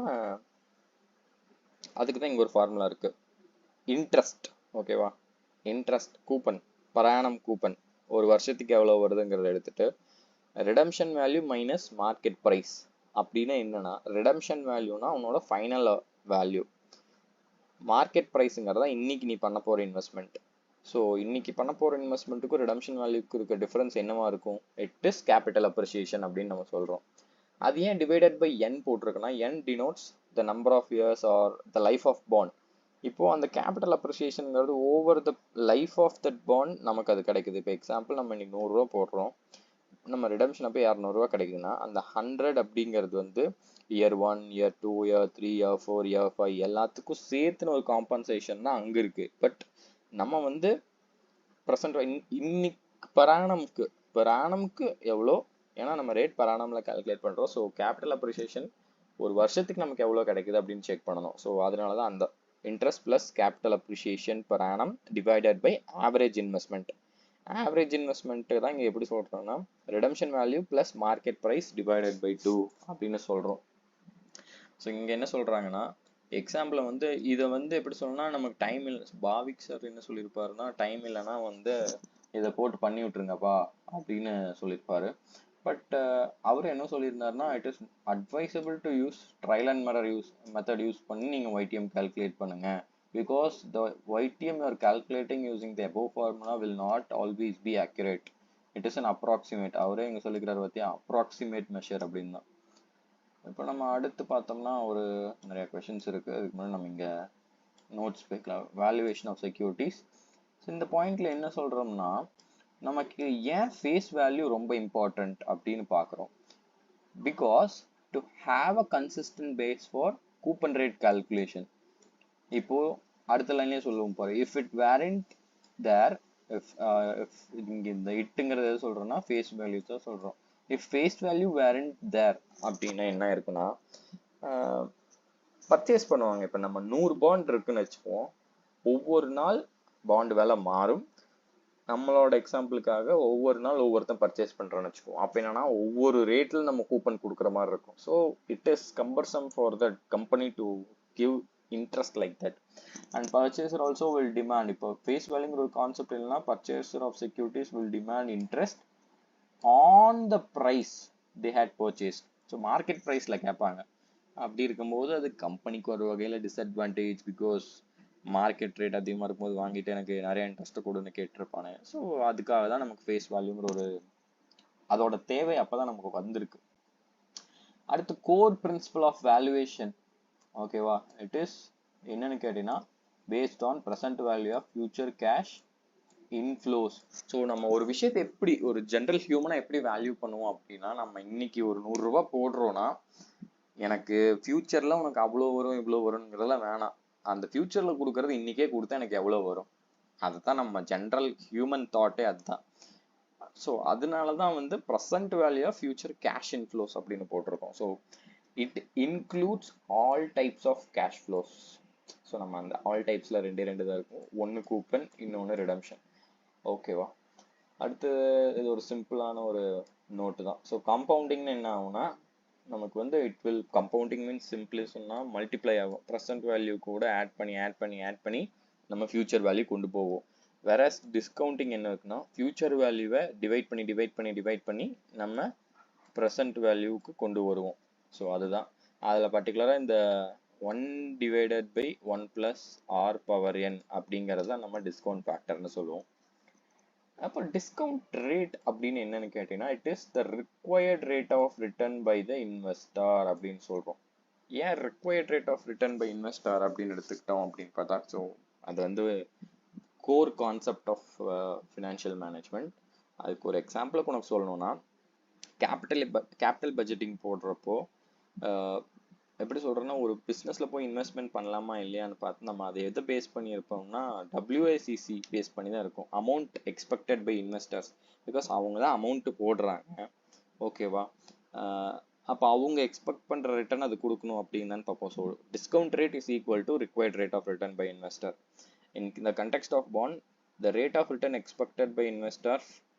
Speaker 1: அதுக்கு தான் இங்கே ஒரு ஃபார்முலா இருக்கு, இன்ட்ரெஸ்ட். ஓகேவா? இன்ட்ரெஸ்ட் கூப்பன், பராணம் கூப்பன், ஒரு வருஷத்துக்கு எவ்வளோ வருதுங்கிறத எடுத்துட்டு redemption value minus market price. அப்படின்னா என்னன்னா, ரிடம்ஷன் வேல்யூனா உன்னோட ஃபைனல் வேல்யூ, மார்க்கெட் ப்ரைஸுங்கிறதா இன்னைக்கு நீ பண்ண போகிற இன்வெஸ்ட்மெண்ட். ஸோ இன்னைக்கு பண்ண போகிற இன்வெஸ்ட்மெண்ட்டுக்கும் ரிடம்ஷன் வேல்யூக்கு இருக்க டிஃபரன்ஸ் என்னவா இருக்கும், இட் இஸ் கேபிட்டல் அப்ரிசியேஷன் அப்படின்னு நம்ம சொல்கிறோம். அது ஏன் டிவைடட் பை என் போட்டிருக்குன்னா, n denotes the number of years or the life of bond. இப்போது அந்த கேபிட்டல் அப்ரிசியேஷனுங்கிறது over the life of that bond நமக்கு அது கிடைக்குது. இப்போ எக்ஸாம்பிள் நம்ம இன்னைக்கு 100 ரூபா போடுறோம், நம்ம ரிடம்ஷன் அப்போ 200 ரூபா கிடைக்குதுன்னா அந்த 100 அப்படிங்கிறது வந்து year 1, year 2, year 3, year 4, year 5 எல்லாத்துக்கும் சேர்த்துன்னு ஒரு காம்பன்சேஷன் தான் அங்கே இருக்குது. பட் நம்ம வந்து ப்ரெசன்ட் இன்னைக்கு பராணமுக்கு எவ்வளோ, ஏன்னா நம்ம ரேட் பராணமில் கால்குலேட் பண்ணுறோம். ஸோ கேபிட்டல் அப்ரிசியேஷன் ஒரு வருஷத்துக்கு நமக்கு எவ்வளோ கிடைக்குது அப்படின்னு செக் பண்ணணும். ஸோ அதனால தான் அந்த interest plus capital appreciation per annum divided by average investment. Average investment தான் இங்கே எப்படி சொல்கிறோம்னா, redemption value plus market price divided by 2 அப்படின்னு சொல்கிறோம். ஸோ இங்கே என்ன சொல்கிறாங்கன்னா, எக்ஸாம்பிள் வந்து இதை வந்து எப்படி சொல்லணும்னா, நமக்கு டைம் இல்லை. பாவிக் சார் என்ன சொல்லியிருப்பாருன்னா, டைம் இல்லைன்னா வந்து இதை போட்டு பண்ணி விட்டுருங்கப்பா அப்படின்னு சொல்லியிருப்பாரு. பட் அவர் என்ன சொல்லியிருந்தாருன்னா, it is advisable to use trial and error method use பண்ணி நீங்கள் YTM கால்குலேட் பண்ணுங்கள். Because the YTM you are calculating using the above formula will not always be accurate. It is an approximate. அவரே இங்கே சொல்லிக்கிறார் பார்த்தியா, approximate measure அப்படின்னு தான். இப்போ நம்ம அடுத்து பார்த்தோம்னா ஒரு நிறைய கொஷின்ஸ் இருக்குது. அதுக்கு முன்னாடி நம்ம இங்கே நோட்ஸ் போய்க்கலாம். Valuation of securities. ஸோ இந்த பாயிண்ட்ல என்ன சொல்கிறோம்னா, நமக்கு ஏன் ஃபேஸ் வேல்யூ ரொம்ப இம்பார்ட்டண்ட் அப்படின்னு பார்க்குறோம். Because to have a consistent base for coupon rate calculation. இப்போ அடுத்த லைன்லேயே சொல்லுவோம் பாரு, if it warrant there, if இங்கே இந்த இட்டுங்கிறத சொல்கிறோன்னா ஃபேஸ் வேல்யூஸ் தான் சொல்கிறோம். If face value warrant there அப்படின்னா என்ன இருக்குன்னா, பர்ச்சேஸ் பண்ணுவாங்க. இப்போ நம்ம 100 பாண்ட் இருக்குன்னு வச்சுப்போம், ஒவ்வொரு நாள் பாண்ட் விலை மாறும். நம்மளோட எக்ஸாம்பிளுக்காக ஒவ்வொரு நாள் ஒவ்வொருத்தன் பர்ச்சேஸ் பண்ணுறோன்னு வச்சுப்போம். அப்போ என்னன்னா ஒவ்வொரு ரேட்டில் நம்ம கூப்பன் கொடுக்குற மாதிரி இருக்கும். So it is cumbersome for the company to give interest like that. And purchaser also will demand, இப்போ face value ஒரு கான்செப்ட் இல்லைன்னா purchaser of securities will demand interest on the price they had purchased. So market ப்ரைஸில் கேட்பாங்க. அப்படி இருக்கும்போது அது கம்பெனிக்கு ஒரு வகையில் டிஸ்அட்வான்டேஜ். பிகாஸ் மார்க்கெட் ரேட் அதிகமாக இருக்கும்போது வாங்கிட்டு எனக்கு நிறைய இன்ட்ரெஸ்ட் கொடுன்னு கேட்டிருப்பானே. ஸோ அதுக்காக தான் நமக்கு ஃபேஸ் வேல்யூங்கிற ஒரு அதோட தேவை அப்போ தான் நமக்கு வந்திருக்கு. அடுத்து கோர் பிரின்சிபல் ஆஃப் வேல்யூவேஷன். ஓகேவா? இட் இஸ் என்னன்னு கேட்டீங்கன்னா, based on present value of future cash inflows. So நம்ம ஒரு விஷயத்தை எப்படி ஒரு ஜென்ரல் ஹியூமனாக எப்படி வேல்யூ பண்ணுவோம் அப்படின்னா, நம்ம இன்னைக்கு ஒரு 100 ரூபா போடுறோன்னா எனக்கு ஃபியூச்சரில் உனக்கு அவ்வளோ வரும் இவ்வளோ வருங்கிறதெல்லாம் வேணாம். அந்த ஃபியூச்சர்ல கொடுக்கறது இன்னைக்கே கொடுத்தா எனக்கு எவ்வளவு வரும், அதுதான் நம்ம ஜென்ரல் ஹியூமன் தாட்டே அதுதான். ஸோ அதனால தான் வந்து present value of future cash inflows அப்படின்னு போட்டிருக்கோம். So it includes all types of cash flows. So நம்ம அந்த ஆல் டைப்ஸில் ரெண்டு தான் இருக்கும், ஒன்று கூப்பன், இன்னொன்று ரிடம்ஷன். ஓகேவா? அடுத்து இது ஒரு சிம்பிளான ஒரு நோட்டு தான். ஸோ காம்பவுண்டிங்னு என்ன ஆகும்னா நமக்கு வந்து it will compounding means simply சொன்னால் மல்டிப்ளை ஆகும். ப்ரெசன்ட் வேல்யூ கூட ஆட் பண்ணி நம்ம ஃபியூச்சர் வேல்யூ கொண்டு போவோம். வேறஸ் டிஸ்கவுண்டிங் என்ன இருக்குன்னா ஃபியூச்சர் வேல்யூவை டிவைட் பண்ணி நம்ம ப்ரெசன்ட் வேல்யூவுக்கு கொண்டு வருவோம். ஸோ அதுதான் அதில் பர்டிகுலராக இந்த 1/1 + r⁻n அப்படிங்கிறது தான் நம்ம டிஸ்கவுண்ட் ஃபேக்டர்னு சொல்லுவோம். அப்போ டிஸ்கவுண்ட் ரேட் அப்படின்னு என்னன்னு கேட்டீங்கன்னா it is the required rate of return by the investor அப்படின்னு சொல்றோம். ஏன் required rate of return by investor அப்படின்னு எடுத்துக்கிட்டோம் அப்படின்னு பார்த்தா, ஸோ அது வந்து core concept of financial management. அதுக்கு ஒரு எக்ஸாம்பிளுக்கு உனக்கு சொல்லணும்னா கேபிட்டல் பட்ஜெட்டிங் போடுறப்போ எப்படி சொல்றேன்னா ஒரு பிஸ்னஸ்ல போய் இன்வெஸ்ட்மெண்ட் பண்ணலாமா இல்லையான்னு பார்த்து நம்ம அதை எதை பேஸ் பண்ணி இருப்போம்னா WACC பேஸ் பண்ணி தான் இருக்கும், amount expected by investors. Because அவங்க தான் அமௌண்ட் போடுறாங்க. ஓகேவா? அப்போ அவங்க எக்ஸ்பெக்ட் பண்ற ரிட்டர்ன் அது கொடுக்கணும் அப்படின்னு தான் பார்ப்போம். So discount rate is equal to required rate of return by investor. In the context of bond, the rate of return expected by investor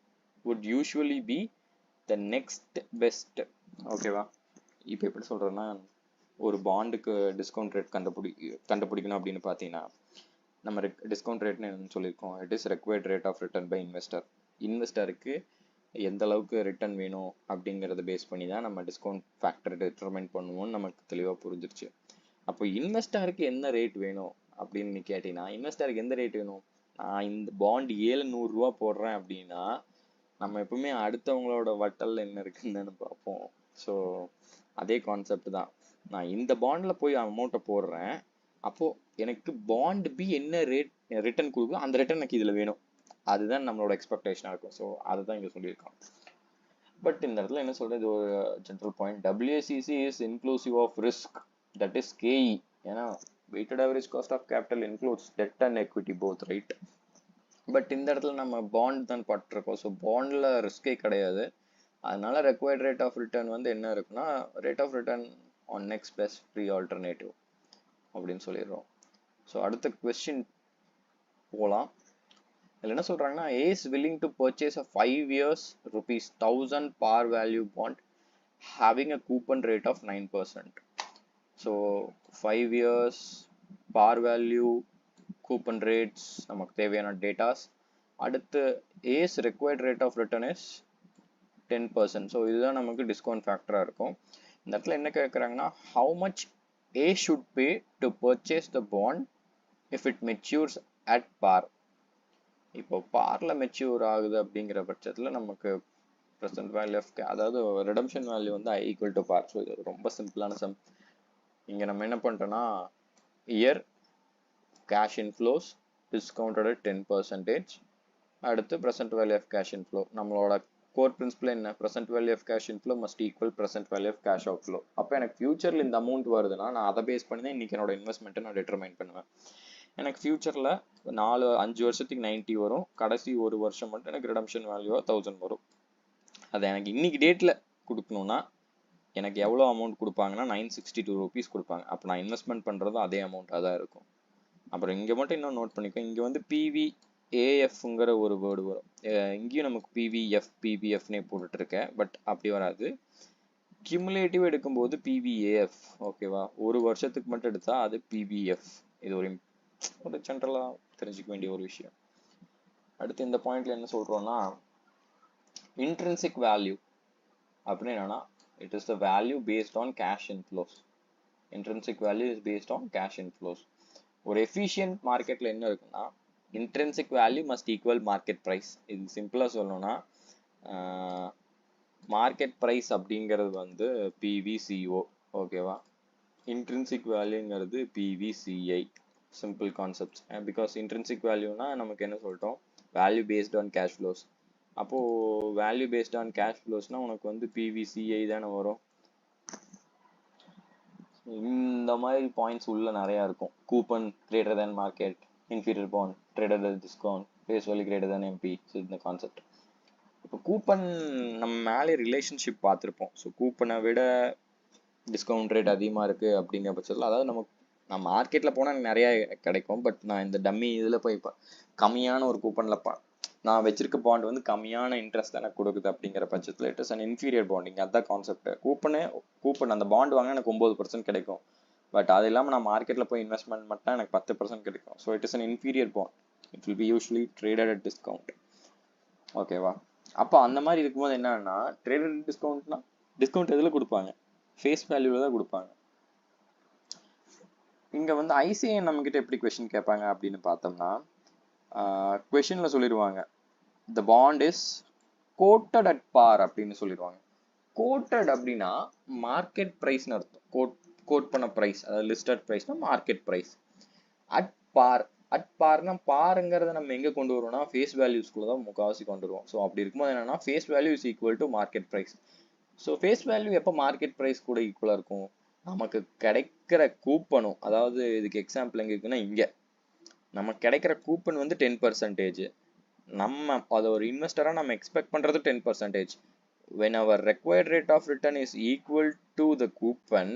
Speaker 1: would usually be the next best. ஓகேவா? இப்போ எப்படி சொல்றேன்னா ஒரு பாண்டுக்கு டிஸ்கவுண்ட் ரேட் கண்டுபிடிக்கணும் அப்படின்னு பார்த்தீங்கன்னா நம்ம டிஸ்கவுண்ட் ரேட்னு என்னன்னு சொல்லியிருக்கோம், it is required rate of return by investor. இன்வெஸ்டருக்கு எந்த அளவுக்கு ரிட்டர்ன் வேணும் அப்படிங்கிறத பேஸ் பண்ணி தான் நம்ம டிஸ்கவுண்ட் ஃபேக்டர் டிட்டர்மைன் பண்ணுவோம்னு நமக்கு தெளிவாக புரிஞ்சிருச்சு. அப்போ இன்வெஸ்டருக்கு என்ன ரேட் வேணும் அப்படின்னு நீ கேட்டீங்கன்னா இன்வெஸ்டருக்கு எந்த ரேட் வேணும்? நான் இந்த பாண்ட் 700 ரூபா போடுறேன் அப்படின்னா நம்ம எப்பவுமே அடுத்தவங்களோட வட்டல் என்ன இருக்குன்னு பார்ப்போம். ஸோ அதே கான்செப்ட் தான், நான் இந்த பாண்ட்ல போய் அமௌண்ட்டை போடுறேன், அப்போ எனக்கு பாண்ட் பி என்ன ரேட் ரிட்டர்ன் கொடுக்கும் அந்த ரிட்டர்ன் எனக்கு இதுல வேணும், அதுதான் நம்மளோட எக்ஸ்பெக்டேஷனா இருக்கும். ஸோ அதுதான் இங்க சொல்லியிருக்கோம். பட் இந்த இடத்துல என்ன சொல்றது, ஒரு general point, WACC is inclusive of risk, that is KE. ஏன்னா weighted average cost of capital includes debt and equity both, right? But இந்த இடத்துல நம்ம பாண்ட் தான் பட்டிருக்கோம். ஸோ பாண்ட்ல ரிஸ்கே கிடையாது. அதனால ரெக்வயர்ட் ரேட் ஆஃப் ரிட்டர்ன் வந்து என்ன இருக்குன்னா rate of return on next best free alternative அப்படின்னு சொல்லிடுறோம். ஸோ அடுத்த கொஸ்டின் போகலாம். இதில் என்ன சொல்றாங்கன்னா is willing to purchase a 5 years ₹1000 par value bond having a coupon rate of 9%. So 5 years par value coupon rates நமக்கு தேவையான டேட்டாஸ். அடுத்து as required rate of return is 10%. So இதுதான் நமக்கு டிஸ்கவுண்ட் ஃபேக்டராக இருக்கும். இந்த இடத்துல என்ன கேட்குறாங்கன்னா how much A should pay to purchase the bond if it matures at par. இப்போ பார்ல மெச்சூர் ஆகுது அப்படிங்கிற பட்சத்தில் நமக்கு ப்ரெசன்ட் வேல்யூ ஆஃப் அதாவது ரிடம்ஷன் வேல்யூ வந்து I equal to par. So இது ரொம்ப சிம்பிளான சம். இங்கே நம்ம என்ன பண்ணிட்டோம்னா இயர் கேஷ் இன்ஃப்ளோஸ் டிஸ்கவுண்டட் 10%. அடுத்து present value of cash inflow. நம்மளோட கோர் பிரின்சிபல் என்ன, present value of cash inflow must equal present value of cash outflow. அப்போ எனக்கு ஃபியூச்சரில் இந்த அமௌண்ட் வருதுன்னா நான் அதை பேஸ் பண்ணி தான் இன்னைக்கு என்னோட இன்வெஸ்ட்மெண்ட்டை நான் டிட்டர்மைன் பண்ணுவேன். எனக்கு ஃபியூச்சரில் 4-5 வருஷத்துக்கு 90 வரும், கடைசி ஒரு வருஷம் மட்டும் எனக்கு ரிடம்ஷன் வேல்யூவாக 1000 வரும். அதை எனக்கு இன்னைக்கு டேட்டில் கொடுக்கணும்னா எனக்கு எவ்வளோ அமௌண்ட் கொடுப்பாங்கன்னா ₹962 கொடுப்பாங்க. அப்போ நான் இன்வெஸ்ட்மெண்ட் பண்ணுறதும் அதே அமௌண்ட்டாக தான் இருக்கும். அப்புறம் இங்கே மட்டும் இன்னும் நோட் பண்ணிக்கோ, இங்கே வந்து PVAFங்கிற ஒரு வேர்டு வரும். இங்கேயும் நமக்கு PVFனே போட்டுட்டு இருக்கேன், பட் அப்படி வராது. கியூமுலேட்டிவ் எடுக்கும்போது PVAF. ஓகேவா? ஒரு வருஷத்துக்கு மட்டும் எடுத்தா அது PVF. இது ஒரு ஜென்ரலாக தெரிஞ்சுக்க வேண்டிய ஒரு விஷயம். அடுத்து இந்த பாயிண்ட்ல என்ன சொல்றோம்னா இன்ட்ரின்சிக் வேல்யூ அப்படின்னு என்னன்னா it is the value based on cash inflows. Intrinsic value is based on cash inflows. ஒரு எஃபிஷியன்ட் மார்க்கெட்ல என்ன இருக்குன்னா intrinsic value must equal market price. இது சிம்பிளா சொல்லணும்னா மார்க்கெட் ப்ரைஸ் அப்படிங்கிறது வந்து PVCO. ஓகேவா? இன்ட்ரின்சிக் வேல்யூங்கிறது PVCI. Simple concepts. Because intrinsic வேல்யூனா நமக்கு என்ன சொல்லிட்டோம், value based on cash flows. அப்போ வேல்யூ பேஸ்ட் ஆன் கேஷ் ஃப்ளோஸ்னா உனக்கு வந்து PVCI தானே வரும். இந்த மாதிரி பாயிண்ட்ஸ் உள்ள நிறையா இருக்கும். Coupon greater than market, inferior bond traded at discount, face value greater than MP. So இந்த கான்செப்ட். இப்போ கூப்பன் நம்ம மேலே ரிலேஷன்ஷிப் பார்த்துருப்போம். ஸோ கூப்பனை விட டிஸ்கவுண்ட் ரேட் அதிகமாக இருக்குது அப்படிங்கிற பட்சத்தில், அதாவது நம்ம மார்க்கெட்டில் போனால் நிறையா கிடைக்கும். பட் நான் இந்த டம்மி இதில் போய் இப்போ கம்மியான ஒரு கூப்பனில் நான் வச்சிருக்க பாண்ட் வந்து கம்மியான இன்ட்ரெஸ்ட் எனக்கு கொடுக்குது அப்படிங்கிற பட்சத்தில் it is an inferior bonding. அதுதான் கான்செப்ட். கூப்பன் அந்த பாண்ட் வாங்க எனக்கு 9% கிடைக்கும். பட் அது இல்லாமல் நான் மார்க்கெட்டில் போய் இன்வெஸ்ட்மெண்ட் மட்டும் எனக்கு 10% கிடைக்கும். So it is an inferior bond. It will B usually traded at discount. ஓகேவா? அப்போ அந்த மாதிரி இருக்கும்போது என்னன்னா, ட்ரேடட் டிஸ்கவுண்ட்னா டிஸ்கவுண்ட் எதில் கொடுப்பாங்க? ஃபேஸ் வேல்யூவில் தான் கொடுப்பாங்க. இங்கே வந்து ஐசிஐ நம்மக்கிட்ட எப்படி கொஷின் கேட்பாங்க அப்படின்னு பார்த்தோம்னா, கொஷினில் சொல்லிடுவாங்க the bond is quoted at par அப்படின்னு சொல்லிடுவாங்க. கோட்டட் அப்படின்னா மார்க்கெட் ப்ரைஸ்னு அர்த்தம். கோட் பண்ண ப்ரைஸ், அதாவது லிஸ்டட் ப்ரைஸ்னா market price. At par, at பார்னா பாருங்கிறத நம்ம எங்கே கொண்டு வருவோம்னா ஃபேஸ் வேல்யூஸ்குள்ள தான் முக்கால்வாசி கொண்டு வருவோம். ஸோ அப்படி இருக்கும்போது என்னன்னா face value is equal to market price. So face value எப்போ மார்க்கெட் ப்ரைஸ் கூட ஈக்குவலாக இருக்கும்? நமக்கு கிடைக்கிற கூப்பனும், அதாவது இதுக்கு எக்ஸாம்பிள் எங்கே இருக்குன்னா, இங்கே நமக்கு கிடைக்கிற கூப்பன் வந்து 10%. நம்ம அதை ஒரு இன்வெஸ்டராக நம்ம எக்ஸ்பெக்ட் பண்ணுறது 10%. when our required rate of return is equal to the coupon,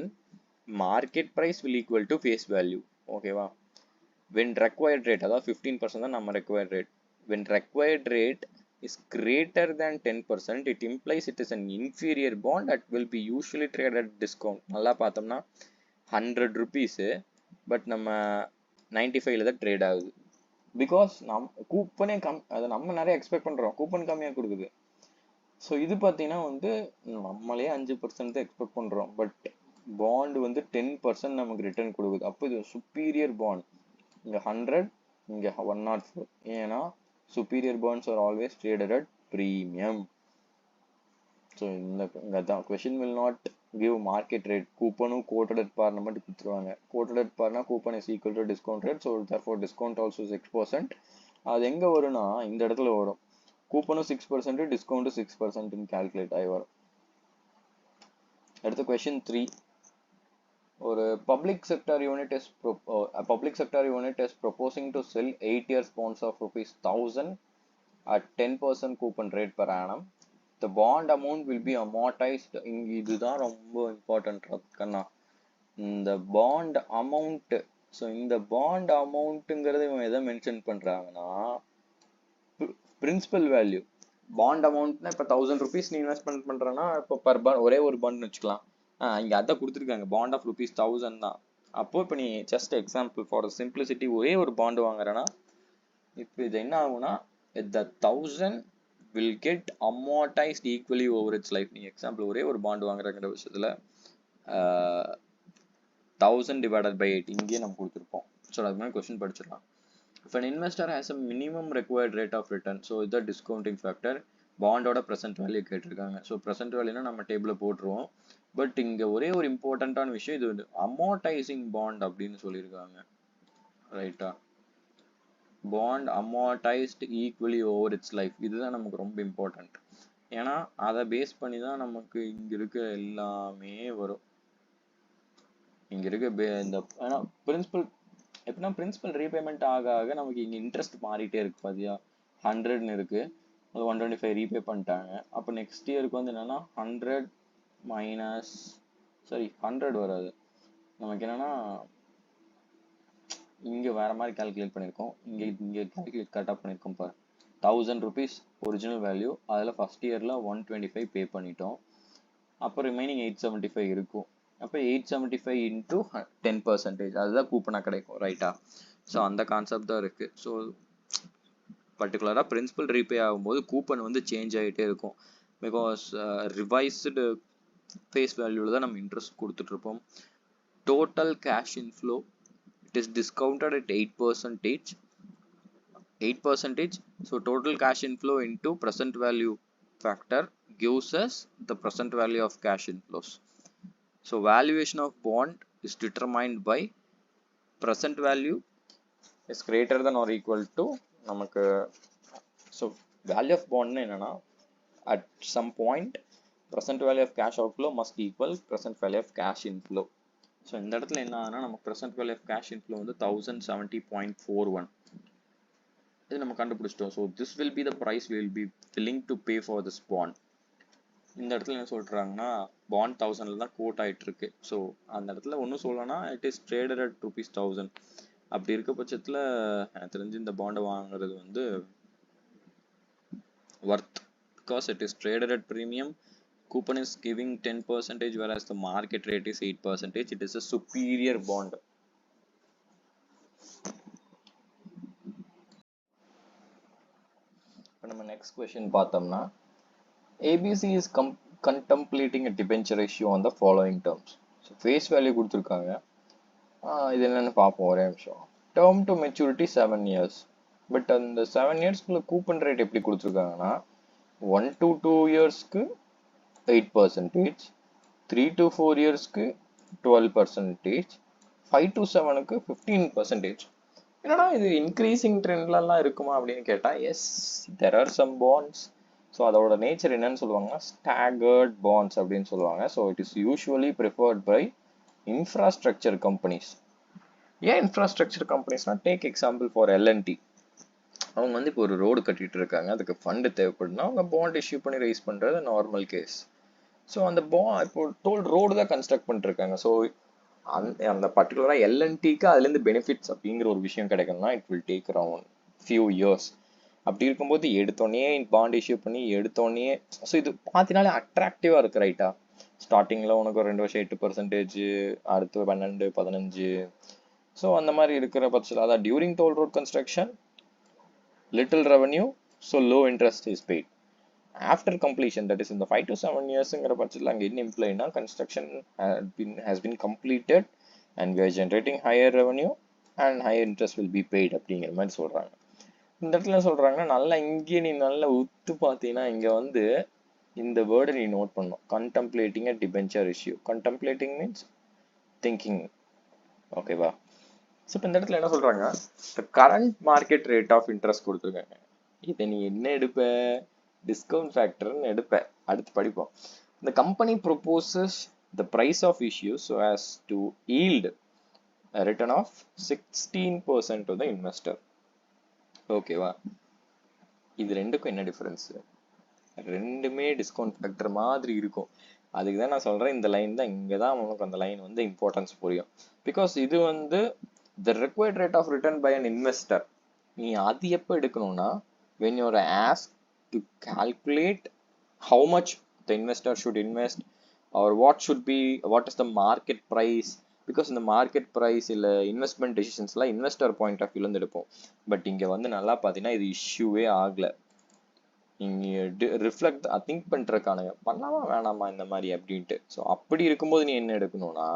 Speaker 1: market price will equal to face value. ஓகேவா? when required rate, அதாவது 15% தான் நம்ம required rate. when required rate is greater than 10%, it implies it is an inferior bond that will be usually traded at discount. நல்லா பார்த்தோம்னா 100 rupees, பட் நம்ம 95ல தான் ட்ரேட் ஆகுது. பிகாஸ் கூப்பனே அதை நம்ம நிறைய எக்ஸ்பெக்ட் பண்ணுறோம், கூப்பன் கம்மியாக கொடுக்குது. ஸோ இது பார்த்தீங்கன்னா வந்து நம்மளே 5% தான் எக்ஸ்பெக்ட் பண்ணுறோம், பட் பாண்ட் வந்து 10% நமக்கு ரிட்டர்ன் கொடுக்குது. அப்போ இது சுப்பீரியர் பாண்ட். இங்கே 100, இங்கே 104. ஏன்னா superior bonds are always traded at premium. So இங்கே தான் question will not give market rate. கூப்பனும் கோட்டட் அட் பார்னு மட்டும் கொடுத்துருவாங்க. கோட்டட் அட் பார்னா coupon is equal to discount rate. So therefore discount also 6%. அது எங்கே வரும்னா இந்த இடத்துல வரும். கூப்பனும் 6%, டிஸ்கவுண்ட்டும் 6% கால்குலேட் ஆகி வரும். அடுத்த கொஸ்டின் 3. ஒரு public sector unit is proposing to sell 8 years bonds of ₹1,000 at 10% coupon rate per annum. The bond amount will be amortized. இதுதான் ரொம்ப இம்பார்ட்டன்ட் கண்ணா. இந்த பாண்ட் அமௌண்ட். ஸோ இந்த பாண்ட் அமௌண்ட்டுங்கிறது இவங்க எதை மென்ஷன் பண்ணுறாங்கன்னா, பிரின்சிபல் வேல்யூ. பாண்ட் அமௌண்ட்னா இப்போ 1000 rupees நீ இன்வெஸ்ட்மெண்ட் பண்ணுறேன்னா இப்போ பர் பாண்ட் ஒரே ஒரு பாண்ட்னு வச்சுக்கலாம். இங்கே அதான் கொடுத்துருக்காங்க, பாண்ட் ஆஃப் ₹1000 தான். அப்போது இப்போ நீ ஜஸ்ட் எக்ஸாம்பிள் ஃபார் சிம்பிளிசிட்டி ஒரே ஒரு பாண்டு வாங்குறேன்னா இப்போ இது என்ன ஆகும்னா the 1000 will get amortized equally over its life. நீ எக்ஸாம்பிள் ஒரே ஒரு பாண்டு வாங்குறங்கிற விஷயத்தில் 1000 divided by 8 இங்கேயே நம்ம கொடுத்துருப்போம். ஸோ அது மாதிரி question படிச்சிடலாம். If an investor has a minimum required rate of return, so இது discounting factor, பாண்டோட ப்ரெசென்ட் வேல்யூ கேட்டிருக்காங்க. ஸோ ப்ரெசென்ட் வேல்யூனா நம்ம டேபிளில் போட்டுருவோம். பட் இங்கே ஒரே ஒரு இம்பார்ட்டண்ட்டான விஷயம், இது வந்து அமார்டைசிங் பாண்ட் அப்படின்னு சொல்லியிருக்காங்க. ரைட்டா? Bond amortised equally over its life. இதுதான் நமக்கு ரொம்ப இம்பார்ட்டண்ட். ஏன்னா அதை பேஸ் பண்ணி தான் நமக்கு இங்கே இருக்க எல்லாமே வரும். இங்கே இருக்க இந்த ஏன்னா பிரின்சிபல் எப்படின்னா பிரின்சிபல் ரீபேமெண்ட் ஆக ஆக நமக்கு இங்கே இன்ட்ரெஸ்ட் மாறிட்டே இருக்கு. பார்த்தியா, 100ன்னு இருக்கு, அது 125 ரீபே பண்ணிட்டாங்க. அப்போ நெக்ஸ்ட் இயருக்கு வந்து என்னன்னா 100 வராது நமக்கு. என்னன்னா இங்கே வேற மாதிரி கால்குலேட் பண்ணியிருக்கோம், இங்கே கால்குலேட் கரெக்டாக பண்ணியிருக்கோம். பாரு, 1000 rupees ஒரிஜினல் வேல்யூ, அதில் ஃபர்ஸ்ட் இயரில் 125 பே பண்ணிட்டோம். அப்போ ரிமைனிங் 875 இருக்கும். அப்போ 875 இன்ட்டு 10%, அதுதான் கூப்பனாக கிடைக்கும். ரைட்டா? ஸோ அந்த கான்செப்ட் தான் இருக்குது. ஸோ பர்டிகுலராக பிரின்சிபல் ரீபே ஆகும்போது கூப்பன் வந்து சேஞ்ச் ஆகிட்டே இருக்கும். பிகாஸ் ரிவைஸ்டு ஃபேஸ் வேல்யூவில் தான் நம்ம இன்ட்ரெஸ்ட் கொடுத்துட்ருப்போம். Total cash inflow, it is discounted at 8%. So total cash inflow into present value factor gives us the present value of cash inflows. So valuation of bond is determined by present value is greater than or equal to நமக்கு. So value of bond என்னன்னா at some point present value of cash outflow must equal present value of cash inflow. So இந்த இடத்துல என்ன ஆகுதுன்னா நம்ம present value of cash inflow வந்து 1070.41 இது நம்ம கண்டுபிடிச்சிட்டோம். So this will be the price will be willing to pay for this bond. இந்த இடத்துல என்ன சொல்றாங்கன்னா பாண்ட் 1000 தான் கோட் ஆயிட்டு இருக்கு. ஸோ அந்த இடத்துல ஒன்றும் சொல்லனா இட் இஸ் ட்ரேடட் அட் ₹1000. அப்படி இருக்க பட்சத்தில் எனக்கு தெரிஞ்சு இந்த பாண்டை வாங்குறது வந்து worth, because it is traded at premium. Coupon is giving 10%, whereas the market rate is 8%. It is a superior bond. இப்போ நம்ம நெக்ஸ்ட் கொஸ்டின் பார்த்தோம்னா ABC is contemplating a debenture issue on the following terms. So face value கொடுத்துருக்காங்க. இது என்னென்னு பார்ப்போம் ஒரே நிமிஷம். Term to maturity 7 years. But அந்த 7 yearsக்குள்ள கூப்பன் ரேட் எப்படி கொடுத்துருக்காங்கன்னா 1 to 2 yearsக்கு 8%, 3 to 4 yearsக்கு 12%, 5 to 7க்கு 15%. என்னடா இது இன்க்ரீசிங் ட்ரெண்ட்லாம் இருக்குமா அப்படின்னு கேட்டால் yes, there are some bonds. So அதோட நேச்சர் என்னன்னு சொல்லுவாங்கன்னா ஸ்டாகர்ட் பாண்ட்ஸ் அப்படின்னு சொல்லுவாங்க. So it is usually preferred by infrastructure companies. ஏன் இன்ஃப்ராஸ்ட்ரக்சர் கம்பெனிஸ்னா, டேக் எக்ஸாம்பிள் ஃபார் L&T. அவங்க வந்து இப்போ ஒரு ரோடு கட்டிட்டு இருக்காங்க, அதுக்கு ஃபண்டு தேவைப்படுனா அவங்க பாண்ட் இஷ்யூ பண்ணி ரைஸ் பண்ணுறது நார்மல் கேஸ். ஸோ அந்த இப்போ டோல் ரோடு தான் கன்ஸ்ட்ரக்ட் பண்ணிருக்காங்க. ஸோ அந்த பர்டிகுலராக L&Tக்கு அதுலேருந்து பெனிஃபிட்ஸ் அப்படிங்கிற ஒரு விஷயம் கிடைக்கணும்னா it will take around few years. அப்படி இருக்கும்போது எடுத்தோடனே பாண்ட் இஷ்யூ பண்ணி எடுத்தோடனே, ஸோ இது பார்த்தீங்கன்னாலே அட்ராக்டிவாக இருக்கு ரைட்டா. ஸ்டார்டிங்கில் உனக்கு ஒரு 2 வருஷம் 8%, அடுத்து 12, 15. ஸோ அந்த மாதிரி இருக்கிற பட்சத்தில் அதான் during toll road construction little revenue, so low interest is paid. After completion, that is in the 5 to 7 yearsங்கிற பட்சத்தில் அங்கே என்ன இம்ப்ளைனா construction has been completed and we are generating higher revenue and higher interest will be paid அப்படிங்கிற மாதிரி சொல்கிறாங்க. இந்த இடத்துல சொல்கிறாங்கன்னா நல்லா இங்கே நீ நல்லா உத்து பார்த்தீங்கன்னா இங்கே வந்து இந்த வேர்டை நீ நோட் பண்ணணும். contemplating a debenture issue. contemplating means thinking. ஓகேவா? ஸோ இப்போ இந்த இடத்துல என்ன சொல்கிறாங்க, current market rate of interest கொடுத்துருக்காங்க. இதை நீ என்ன எடுப்ப, டிஸ்கவுண்ட் ஃபேக்டர்னு எடுப்ப. அடுத்து படிப்போம். இந்த company proposes the price of issue so as to yield return of 16% to the investor. ஓகேவா? இது ரெண்டுக்கும் என்ன டிஃபரன்ஸு? ரெண்டுமே டிஸ்கவுண்ட் ஃபேக்டர் மாதிரி இருக்கும். அதுக்கு தான் நான் சொல்கிறேன், இந்த லைன் தான் இங்கே தான் உனக்கு அந்த லைன் வந்து இம்பார்ட்டன்ஸ் புரியும். பிகாஸ் இது வந்து the required rate of return by an investor. நீ அது எப்போ எடுக்கணும்னா when you are asked to calculate how much the investor should invest or what is the market price, because இந்த மார்க்கெட் ப்ரைஸ் இல்லை இன்வெஸ்ட்மெண்ட் டெசிஷன்ஸ்லாம் இன்வெஸ்டர் பாயிண்ட் ஆஃப் வியூலேருந்து எடுப்போம். பட் இங்கே வந்து நல்லா பார்த்தீங்கன்னா இது இஷ்யூவே ஆகலை. இங்கே ரிஃப்ளெக்ட் திங்க் பண்ணுறதுக்கான பண்ணலாமா வேணாமா இந்த மாதிரி அப்படின்ட்டு. ஸோ அப்படி இருக்கும்போது நீ என்ன எடுக்கணும்னா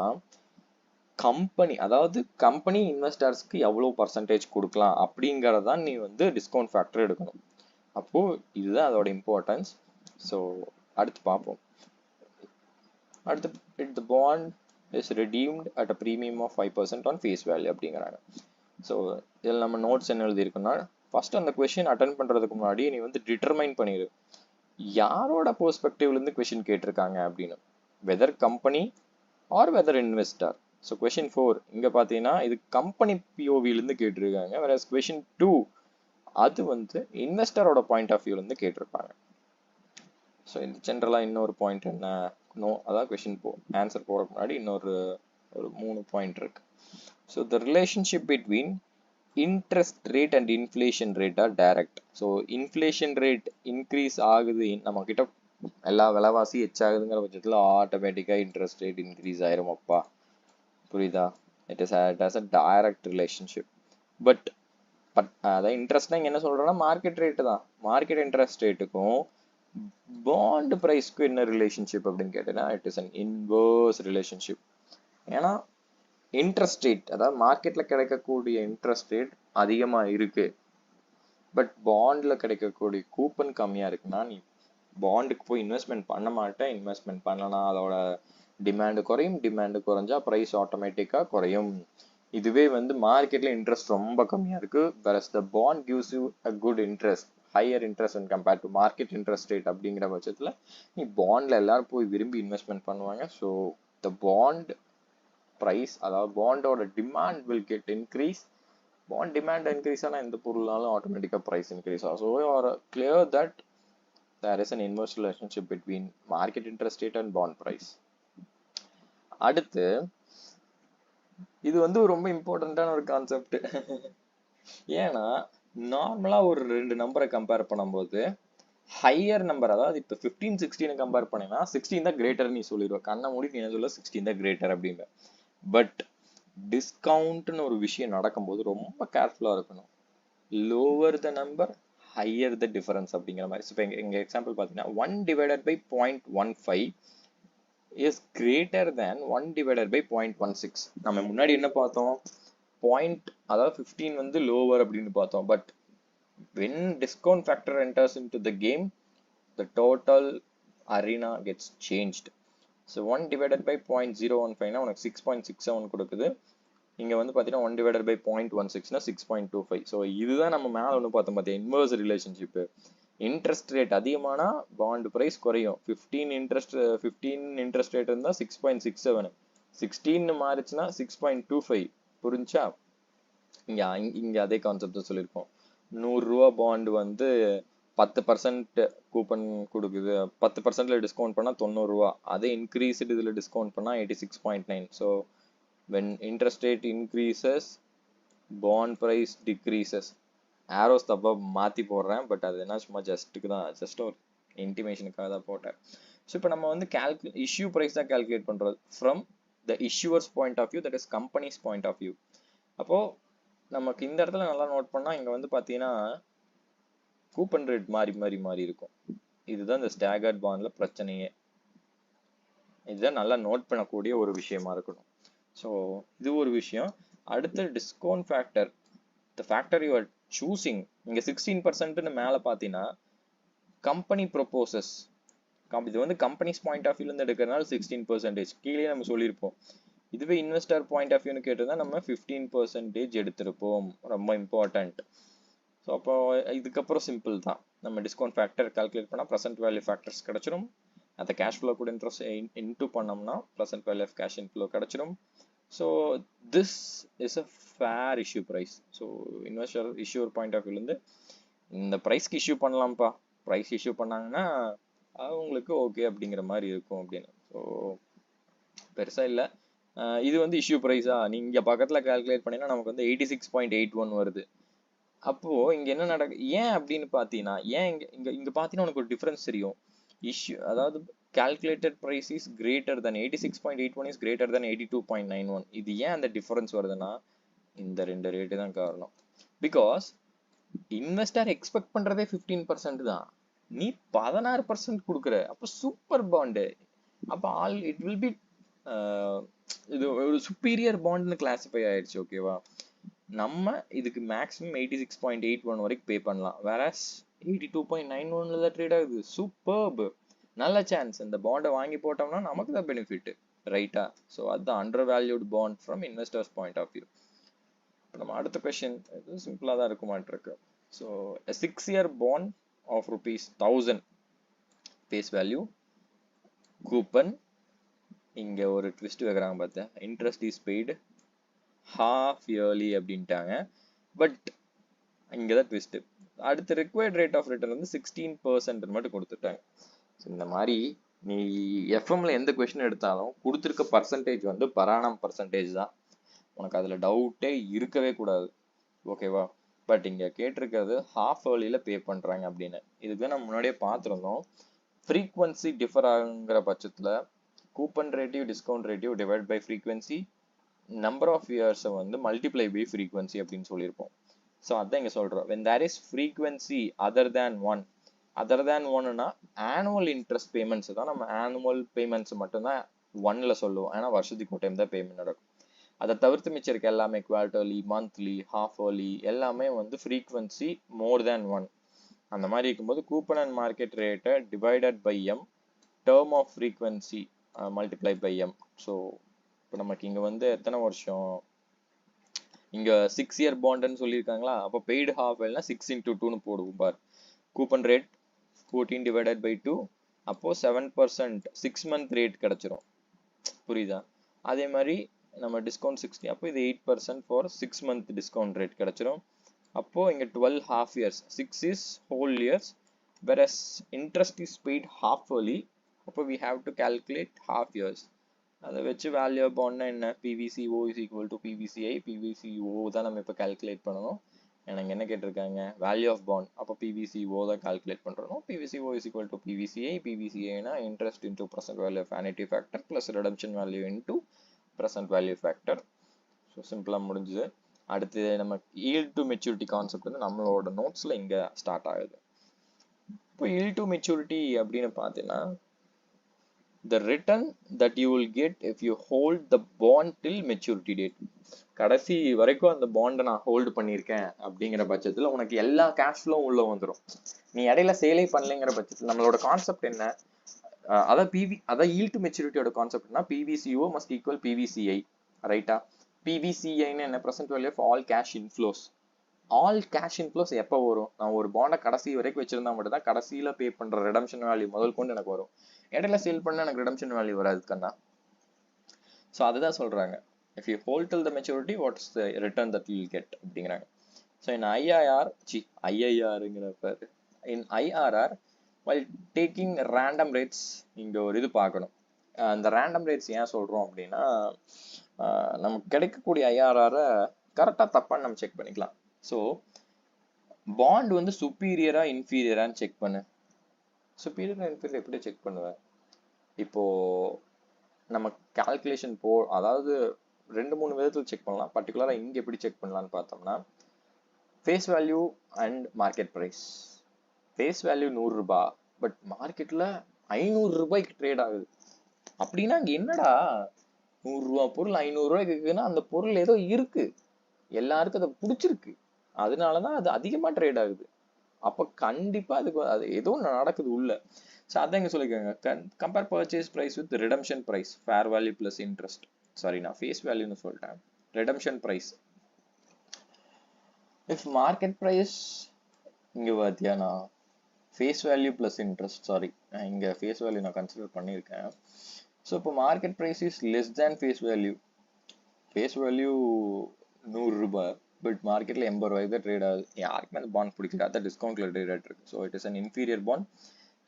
Speaker 1: கம்பெனி, அதாவது கம்பெனி இன்வெஸ்டர்ஸ்க்கு எவ்வளோ பர்சன்டேஜ் கொடுக்கலாம் அப்படிங்கிறதான் நீ வந்து டிஸ்கவுண்ட் ஃபேக்டர் எடுக்கணும். அப்போது இதுதான் அதோட இம்பார்ட்டன்ஸ். ஸோ அடுத்து பார்ப்போம். அடுத்து the bond is redeemed at a premium of 5% on face value அப்படிங்கிறாங்க. ஸோ இதில் நம்ம நோட்ஸ் என்ன எழுதியிருக்கோம்னா, ஃபர்ஸ்ட் அந்த கொஸ்டின் அட்டன் பண்ணுறதுக்கு முன்னாடி நீ வந்து டிட்டர்மைன் பண்ணிடு யாரோட பெர்ஸ்பெக்டிவ்லேருந்து கொஸ்டின் கேட்டிருக்காங்க அப்படின்னு, whether company or whether investor. So question 4 இங்கே பார்த்தீங்கன்னா இது கம்பெனி பிஓவிலேருந்து கேட்டிருக்காங்க. வேற கொஷின் 2 அது வந்து இன்வெஸ்டரோட பாயிண்ட் ஆஃப் வியூலேருந்து கேட்டிருப்பாங்க. ஸோ இந்த ஜென்ரலாக இன்னொரு பாயிண்ட் என்ன, அதாவது கொஷின் ஆன்சர் போகிறதுக்கு முன்னாடி இன்னொரு 3 பாயிண்ட் இருக்கு. So the relationship between interest rate and inflation rate are direct. So inflation rate increase ஆகுது, நம்ம கிட்ட எல்லா விலைவாசி எச்சாகுதுங்கிற பட்சத்தில் ஆட்டோமேட்டிக்காக இன்ட்ரெஸ்ட் ரேட் இன்க்ரீஸ் ஆயிரும். அப்பா புரியுதா? It has a direct relationship. But அதான் இன்ட்ரெஸ்ட்னா இங்கே என்ன சொல்கிறோன்னா மார்க்கெட் ரேட்டு தான். மார்க்கெட் இன்ட்ரெஸ்ட் ரேட்டுக்கும் பாண்ட் ப்ரைஸ்க்கும் என்ன ரிலேஷன்ஷிப் அப்படின்னு கேட்டீங்கன்னா it is an inverse relationship. ஏன்னா இன்ட்ரெஸ்ட் ரேட், அதாவது மார்க்கெட்டில் கிடைக்கக்கூடிய இன்ட்ரெஸ்ட் ரேட் அதிகமாக இருக்குது, பட் பாண்டில் கிடைக்கக்கூடிய கூப்பன் கம்மியாக இருக்குன்னா நீ பாண்டுக்கு போய் இன்வெஸ்ட்மெண்ட் பண்ண மாட்டேன். இன்வெஸ்ட்மெண்ட் பண்ணலாம், அதோட டிமாண்டு குறையும், டிமாண்டு குறைஞ்சா ப்ரைஸ் ஆட்டோமேட்டிக்காக குறையும். இதுவே வந்து மார்க்கெட்டில் இன்ட்ரெஸ்ட் ரொம்ப கம்மியாக இருக்குது, whereas the bond gives you a good interest, higher interest when compared to market interest rate அப்படிங்கிற பட்சத்தில் நீ பாண்டில் எல்லாரும் போய் விரும்பி இன்வெஸ்ட்மெண்ட் பண்ணுவாங்க. ஸோ the bond price, அதாவது பாண்டோட demand will get increase. Bond demand increase ஆனா எந்த பொருளாலும் ஆட்டோமேட்டிக்கா price increase ஆகும். So you are clear that there is an inverse relationship between market interest rate and bond price. அடுத்து இது வந்து ரொம்ப இம்பார்ட்டன்டான ஒரு கான்செப்ட். ஏன்னா நார்மலா ஒரு ரெண்டு நம்பரை கம்பேர் பண்ணும்போது ஹையர் நம்பர், அதாவது இப்போ 15 16 கம்பேர் பண்ணீங்கன்னா 16 தான் கிரேட்டர் நீ சொல்லிடுவ, கண்ணை மூடி நீ என்ன சொல்ல 16 தான் கிரேட்டர் அப்படின்னு. பட் டிஸ்கவுண்ட்னு ஒரு விஷயம் நடக்கும்போது ரொம்ப கேர்ஃபுல்லா இருக்கணும். Lower the number higher the difference அப்படிங்கிற மாதிரி. இப்போ எங்க எக்ஸாம்பிள் பார்த்தீங்கன்னா 1 divided by 0.15 is greater than 1 divided by 0.16. நம்ம முன்னாடி என்ன பார்த்தோம், பாயிண்ட் அதாவது 15 வந்து லோவர் அப்படின்னு பார்த்தோம். But when discount factor enters into the game, the total arena gets changed. So 1 divided by 0.015 னா உனக்கு 6.67 கொடுக்குது. இங்க வந்து பார்த்தீங்கன்னா 1 divided by 0.16 னா 6.25. ஸோ இதுதான் நம்ம மேலே ஒன்று பார்த்தோம் பார்த்தியா, இன்வர்ஸ் ரிலேஷன்ஷிப்பு. இன்ட்ரெஸ்ட் ரேட் அதிகமானா பாண்ட் ப்ரைஸ் குறையும். 15 இன்ட்ரெஸ்ட் ரேட் இருந்தால் 6.67, 16 மாறிச்சுன்னா 6.25. புரிஞ்சா? இங்க அதே கான்செப்ட் சொல்லியிருக்கோம். 100 ரூபா பாண்ட் வந்து 10% கூப்பன் கொடுக்குது, 10%ல டிஸ்கவுண்ட் பண்ணா 90 ரூபா. அதே இன்க்ரீஸ்டு இதுல டிஸ்கவுண்ட் பண்ணா 86.9. So when interest rate increases bond price decreases. Arrows தப்பா மாத்தி போடுறேன், பட் அது என்ன சும்மா ஜஸ்ட்டுக்கு தான், ஜஸ்ட் ஒரு இன்டிமேஷனுக்காக தான் போட்டேன். ஸோ இப்போ நம்ம வந்து இஷ்யூ ப்ரைஸ் தான் கால்குலேட் பண்றது from the issuer's point of view, that is company's point of view. அப்போ நமக்கு இந்த இடத்துல நல்லா நோட் பண்ணா இங்க வந்து பாத்தீங்கன்னா கூப்பன் ரேட் மாறி இருக்கும். இதுதான் இந்த ஸ்டாகர்ட் பாண்ட்ல பிரச்சனையே. இதுதான் நல்லா நோட் பண்ணக்கூடிய ஒரு விஷயமா இருக்கணும். ஸோ இது ஒரு விஷயம். அடுத்து discount factor, the factor you are choosing. இங்க 16% மேல பாத்தீங்கன்னா கம்பெனி ப்ரொபோசஸ், இது வந்து கம்பெனிஸ் பாயிண்ட் ஆஃப் வியூல இருந்து எடுக்கிறதுனால 16%. கீழே நம்ம சொல்லியிருப்போம். இதுவே இன்வெஸ்டர் பாயிண்ட் ஆஃப் வியூன்னு கேட்டிருந்தா நம்ம 15% எடுத்திருப்போம். ரொம்ப இம்பார்ட்டன்ட். ஸோ அப்போ இதுக்கப்புறம் சிம்பிள் தான். நம்ம டிஸ்கவுண்ட் ஃபேக்டர் கால்குலேட் பண்ணால் ப்ரெசென்ட் வேல்யூ ஃபேக்டர்ஸ் கிடச்சிரும். அதை கேஷ் ஃப்ளோ கூட இன்ட்ரெஸ்ட் இன்டூ பண்ணோம்னா present value of cash inflow கிடச்சிரும். So this is a fair issue price. So investor issuer point of வியூலேருந்து இந்த ப்ரைஸ்க்கு இஷ்யூ பண்ணலாம்ப்பா, ப்ரைஸ் இஷ்யூ பண்ணாங்கன்னா அவங்களுக்கு ஓகே அப்படிங்கிற மாதிரி இருக்கும் அப்படின்னு. ஸோ பெருசாக இல்லை. இது வந்து இஷ்யூ ப்ரைஸா நீங்க பக்கத்துல கால்குலேட் பண்ணீங்கன்னா நமக்கு வந்து 86.81 வருது. அப்போ இங்க என்ன நடக்கு, ஏன் அப்படின்னு பாத்தீங்கன்னா, ஏன் இங்க பாத்தீங்கன்னா உனக்கு ஒரு டிஃபரன்ஸ் தெரியும். இஷ்யூ அதாவது calculated price is greater than 86.81 is greater than 82.91. இது ஏன் அந்த டிஃபரன்ஸ் வருதுன்னா இந்த ரெண்டு ரேட்டு தான் காரணம். பிகாஸ் இன்வெஸ்டர் எக்ஸ்பெக்ட் பண்றதே 15% தான், நீ 16% கொடுக்குற. அப்போ சூப்பர் பாண்டு, அப்போ ஆல் இட் வில் பி இது ஒரு சுப்பீரியர் பாண்ட்னு கிளாசிஃபை ஆயிடுச்சு. ஓகேவா? நம்ம இதுக்கு மேக்ஸிமம் 86.81 வரைக்கும் பே பண்ணலாம். வேறஸ் 82.91 தான் ட்ரேட் ஆகுது. சூப்பர்ப், நல்ல சான்ஸ். இந்த பாண்டை வாங்கி போட்டோம்னா நமக்கு தான் பெனிஃபிட், ரைட்டா? ஸோ அதுதான் under valued bond from investors point of view. இப்போ நம்ம அடுத்த கொஸ்டின் இது சிம்பிளாக தான் இருக்குமாட்டிருக்கு. So 6 year bond of ₹1000 face value, coupon. இங்க ஒரு ட்விஸ்ட் வைக்கிறாங்க பார்த்தேன், interest is paid half yearly அப்படின்ட்டாங்க. பட் இங்கதான் ட்விஸ்ட். அடுத்து ரிக்வயர்ட் ரேட் ஆஃப் ரிட்டர்ன் வந்து 16% மட்டும் கொடுத்துட்டாங்க. இந்த மாதிரி நீ எஃப்எம்ல எந்த கொஸ்டின் எடுத்தாலும் கொடுத்துருக்க பர்சன்டேஜ் வந்து பராணம் பர்சன்டேஜ் தான், உனக்கு அதுல டவுட்டே இருக்கவே கூடாது. ஓகேவா? பட் இங்க கேட்டிருக்கிறது ஹாஃப் ஏர்லியில பே பண்றாங்க அப்படின்னு. இதுக்கு நம்ம முன்னாடியே பார்த்துருந்தோம். ஃப்ரீக்வன்சி டிஃபர் ஆகுங்கிற பட்சத்துல கூப்பன் ரேட்டிவ் டிஸ்கவுண்ட் ரேட்டிவ் divide by frequency, number of இயர்ஸை வந்து மல்டிப்ளை பை ஃப்ரீக்வன்சி அப்படின்னு சொல்லியிருப்போம். ஸோ அதான் இங்கே சொல்கிறோம். when there is frequency other than ஒன்னுனா ஆனுவல் இன்ட்ரெஸ்ட் பேமெண்ட்ஸ் தான். நம்ம ஆனுவல் பேமெண்ட்ஸ் மட்டும்தான் ஒன்ல சொல்லுவோம், ஏன்னா வருஷத்துக்கு ஒரு டைம் தான் பேமெண்ட் நடக்கும். அதை தவிர்த்து மிச்சம் இருக்க எல்லாமே குவார்டர்லி, மந்த்லி, ஹாஃப் ஏர்லி எல்லாமே வந்து ஃப்ரீக்வன்சி மோர் தேன் 1. அந்த மாதிரி இருக்கும்போது கூப்பன் அண்ட் மார்க்கெட் ரேட்டை divided by M, term of frequency multiply by M. So இப்போ நமக்கு இங்கே வந்து எத்தனை வருஷம், இங்கே 6 year பாண்டுன்னு சொல்லியிருக்காங்களா? அப்போ பெய்டு ஹாஃப் ஏர்லினா 6 into 2ன்னு போடுவோம் பார். கூப்பன் ரேட் 14 divided by 2, அப்போ 7% 6 month ரேட் கிடைச்சிரும். புரியுதா? அதே மாதிரி நம்ம டிஸ்கவுண்ட் 60, அப்போ இது 8% ஃபார் 6 month டிஸ்கவுண்ட் ரேட் கிடைச்சிரும். அப்போ இங்க 12 half years, 6 is whole years, whereas interest is paid half-yearly. அப்போ we have to calculate half years. அதை வச்சு வேல்யூ ஆஃப் பாண்ட்னா என்ன, PVCO is equal to PVCI. PVCO தான் நம்ம இப்போ கால்குலேட் பண்ணணும். எனக்கு என்ன கேட்டிருக்காங்க, வேல்யூ ஆஃப் பாண்ட். அப்போ PVCO தான் கால்குலேட் பண்ணுறோம். PVCO is equal to PVCI. PVCIனா interest into present value of annuity factor plus redemption value into present value factor. So சிம்பிளாக முடிஞ்சுது. அடுத்து நம்ம yield to maturity கான்செப்ட் வந்து நம்மளோட நோட்ஸில் இங்கே ஸ்டார்ட் ஆகுது. இப்போ yield to maturity அப்படின்னு பார்த்தீங்கன்னா, the return that you will get if you hold the bond till maturity date. கடைசி வரைக்கும் அந்த பாண்டை நான் ஹோல்டு பண்ணியிருக்கேன் அப்படிங்கிற பட்சத்தில் உனக்கு எல்லா கேஷ் ஃப்ளோவும் உள்ள வந்துடும். நீ இடையில சேலே பண்ணலைங்கிற பட்சத்தில் நம்மளோட கான்செப்ட் என்ன, அதான் yield to maturity கான்செப்ட்னா PVCO must equal PVCI, ரைட்டா? PVCIன்னு என்ன, present value of all cash inflows. All cash inflows எப்போ வரும், நான் ஒரு பாண்டை கடைசி வரைக்கும் வச்சிருந்தா மட்டும் தான் கடைசியில் பே பண்ணுற ரிடம்ஷன் வேல்யூ முதல் கொண்டு எனக்கு வரும். இடையில சேல் பண்ண எனக்கு ரிடம்ஷன் வேல்யூ வராது கண்ணா. ஸோ அதுதான் சொல்கிறாங்க, if you hold till the maturity what's the return that you will get அப்படிங்கிறாங்க. ஸோ இன் ஐஆர்ங்கிறப்ப in IRR while taking random rates, இங்கே ஒரு இது பார்க்கணும். அந்த ரேண்டம் ரேட்ஸ் ஏன் சொல்கிறோம் அப்படின்னா, நமக்கு கிடைக்கக்கூடிய ஐஆர்ஆரை கரெக்டாக தப்பான்னு நம்ம செக் பண்ணிக்கலாம். ஸோ பாண்ட் வந்து சுப்பீரியரா இன்ஃபீரியரான்னு செக் பண்ணு. சுப்பீரியரா இன்ஃபீரியர் எப்படி செக் பண்ணுவேன், இப்போ நம்ம கால்குலேஷன் அதாவது 2-3 விதத்தில் செக் பண்ணலாம். பர்டிகுலராக இங்கே எப்படி செக் பண்ணலான்னு பார்த்தோம்னா, face value and market price. Face value 100 ரூபாய், பட் மார்க்கெட்டில் 500 ரூபாய்க்கு ட்ரேட் ஆகுது அப்படின்னா அங்கே என்னடா 100 ரூபா பொருள் 500 ரூபாய்க்கு இருக்குன்னா அந்த பொருள் ஏதோ இருக்கு, எல்லாருக்கும் அதை பிடிச்சிருக்கு, அதனாலதான் அது அதிகமா ட்ரேட் ஆகுது. அப்ப கண்டிப்பா அது ஏதோ நடக்குது உள்ள. ஸோ அதான் இங்க சொல்லிக்கோங்க, compare purchase price with redemption price, fair value plus interest. Sorry, நான் ஃபேஸ் வேல்யூன்னு சொல்லிட்டேன், redemption price. If market price இங்க பாத்தியா, நான் face value plus interest, sorry இங்க ஃபேஸ் வேல்யூ நான் கன்சிடர் பண்ணியிருக்கேன். ஸோ இப்போ market price is less than face value. Face value 100 ரூபாய், பட் மார்க்கெட்ல 80 ரூபாய்க்கு தான் ட்ரேட் ஆகுது. யாருக்குமே அந்த பாண்ட் பிடிக்கல, அதான் டிஸ்கவுண்ட்ல ட்ரேட் ஆகிட்டு இருக்கு. So it is an inferior bond.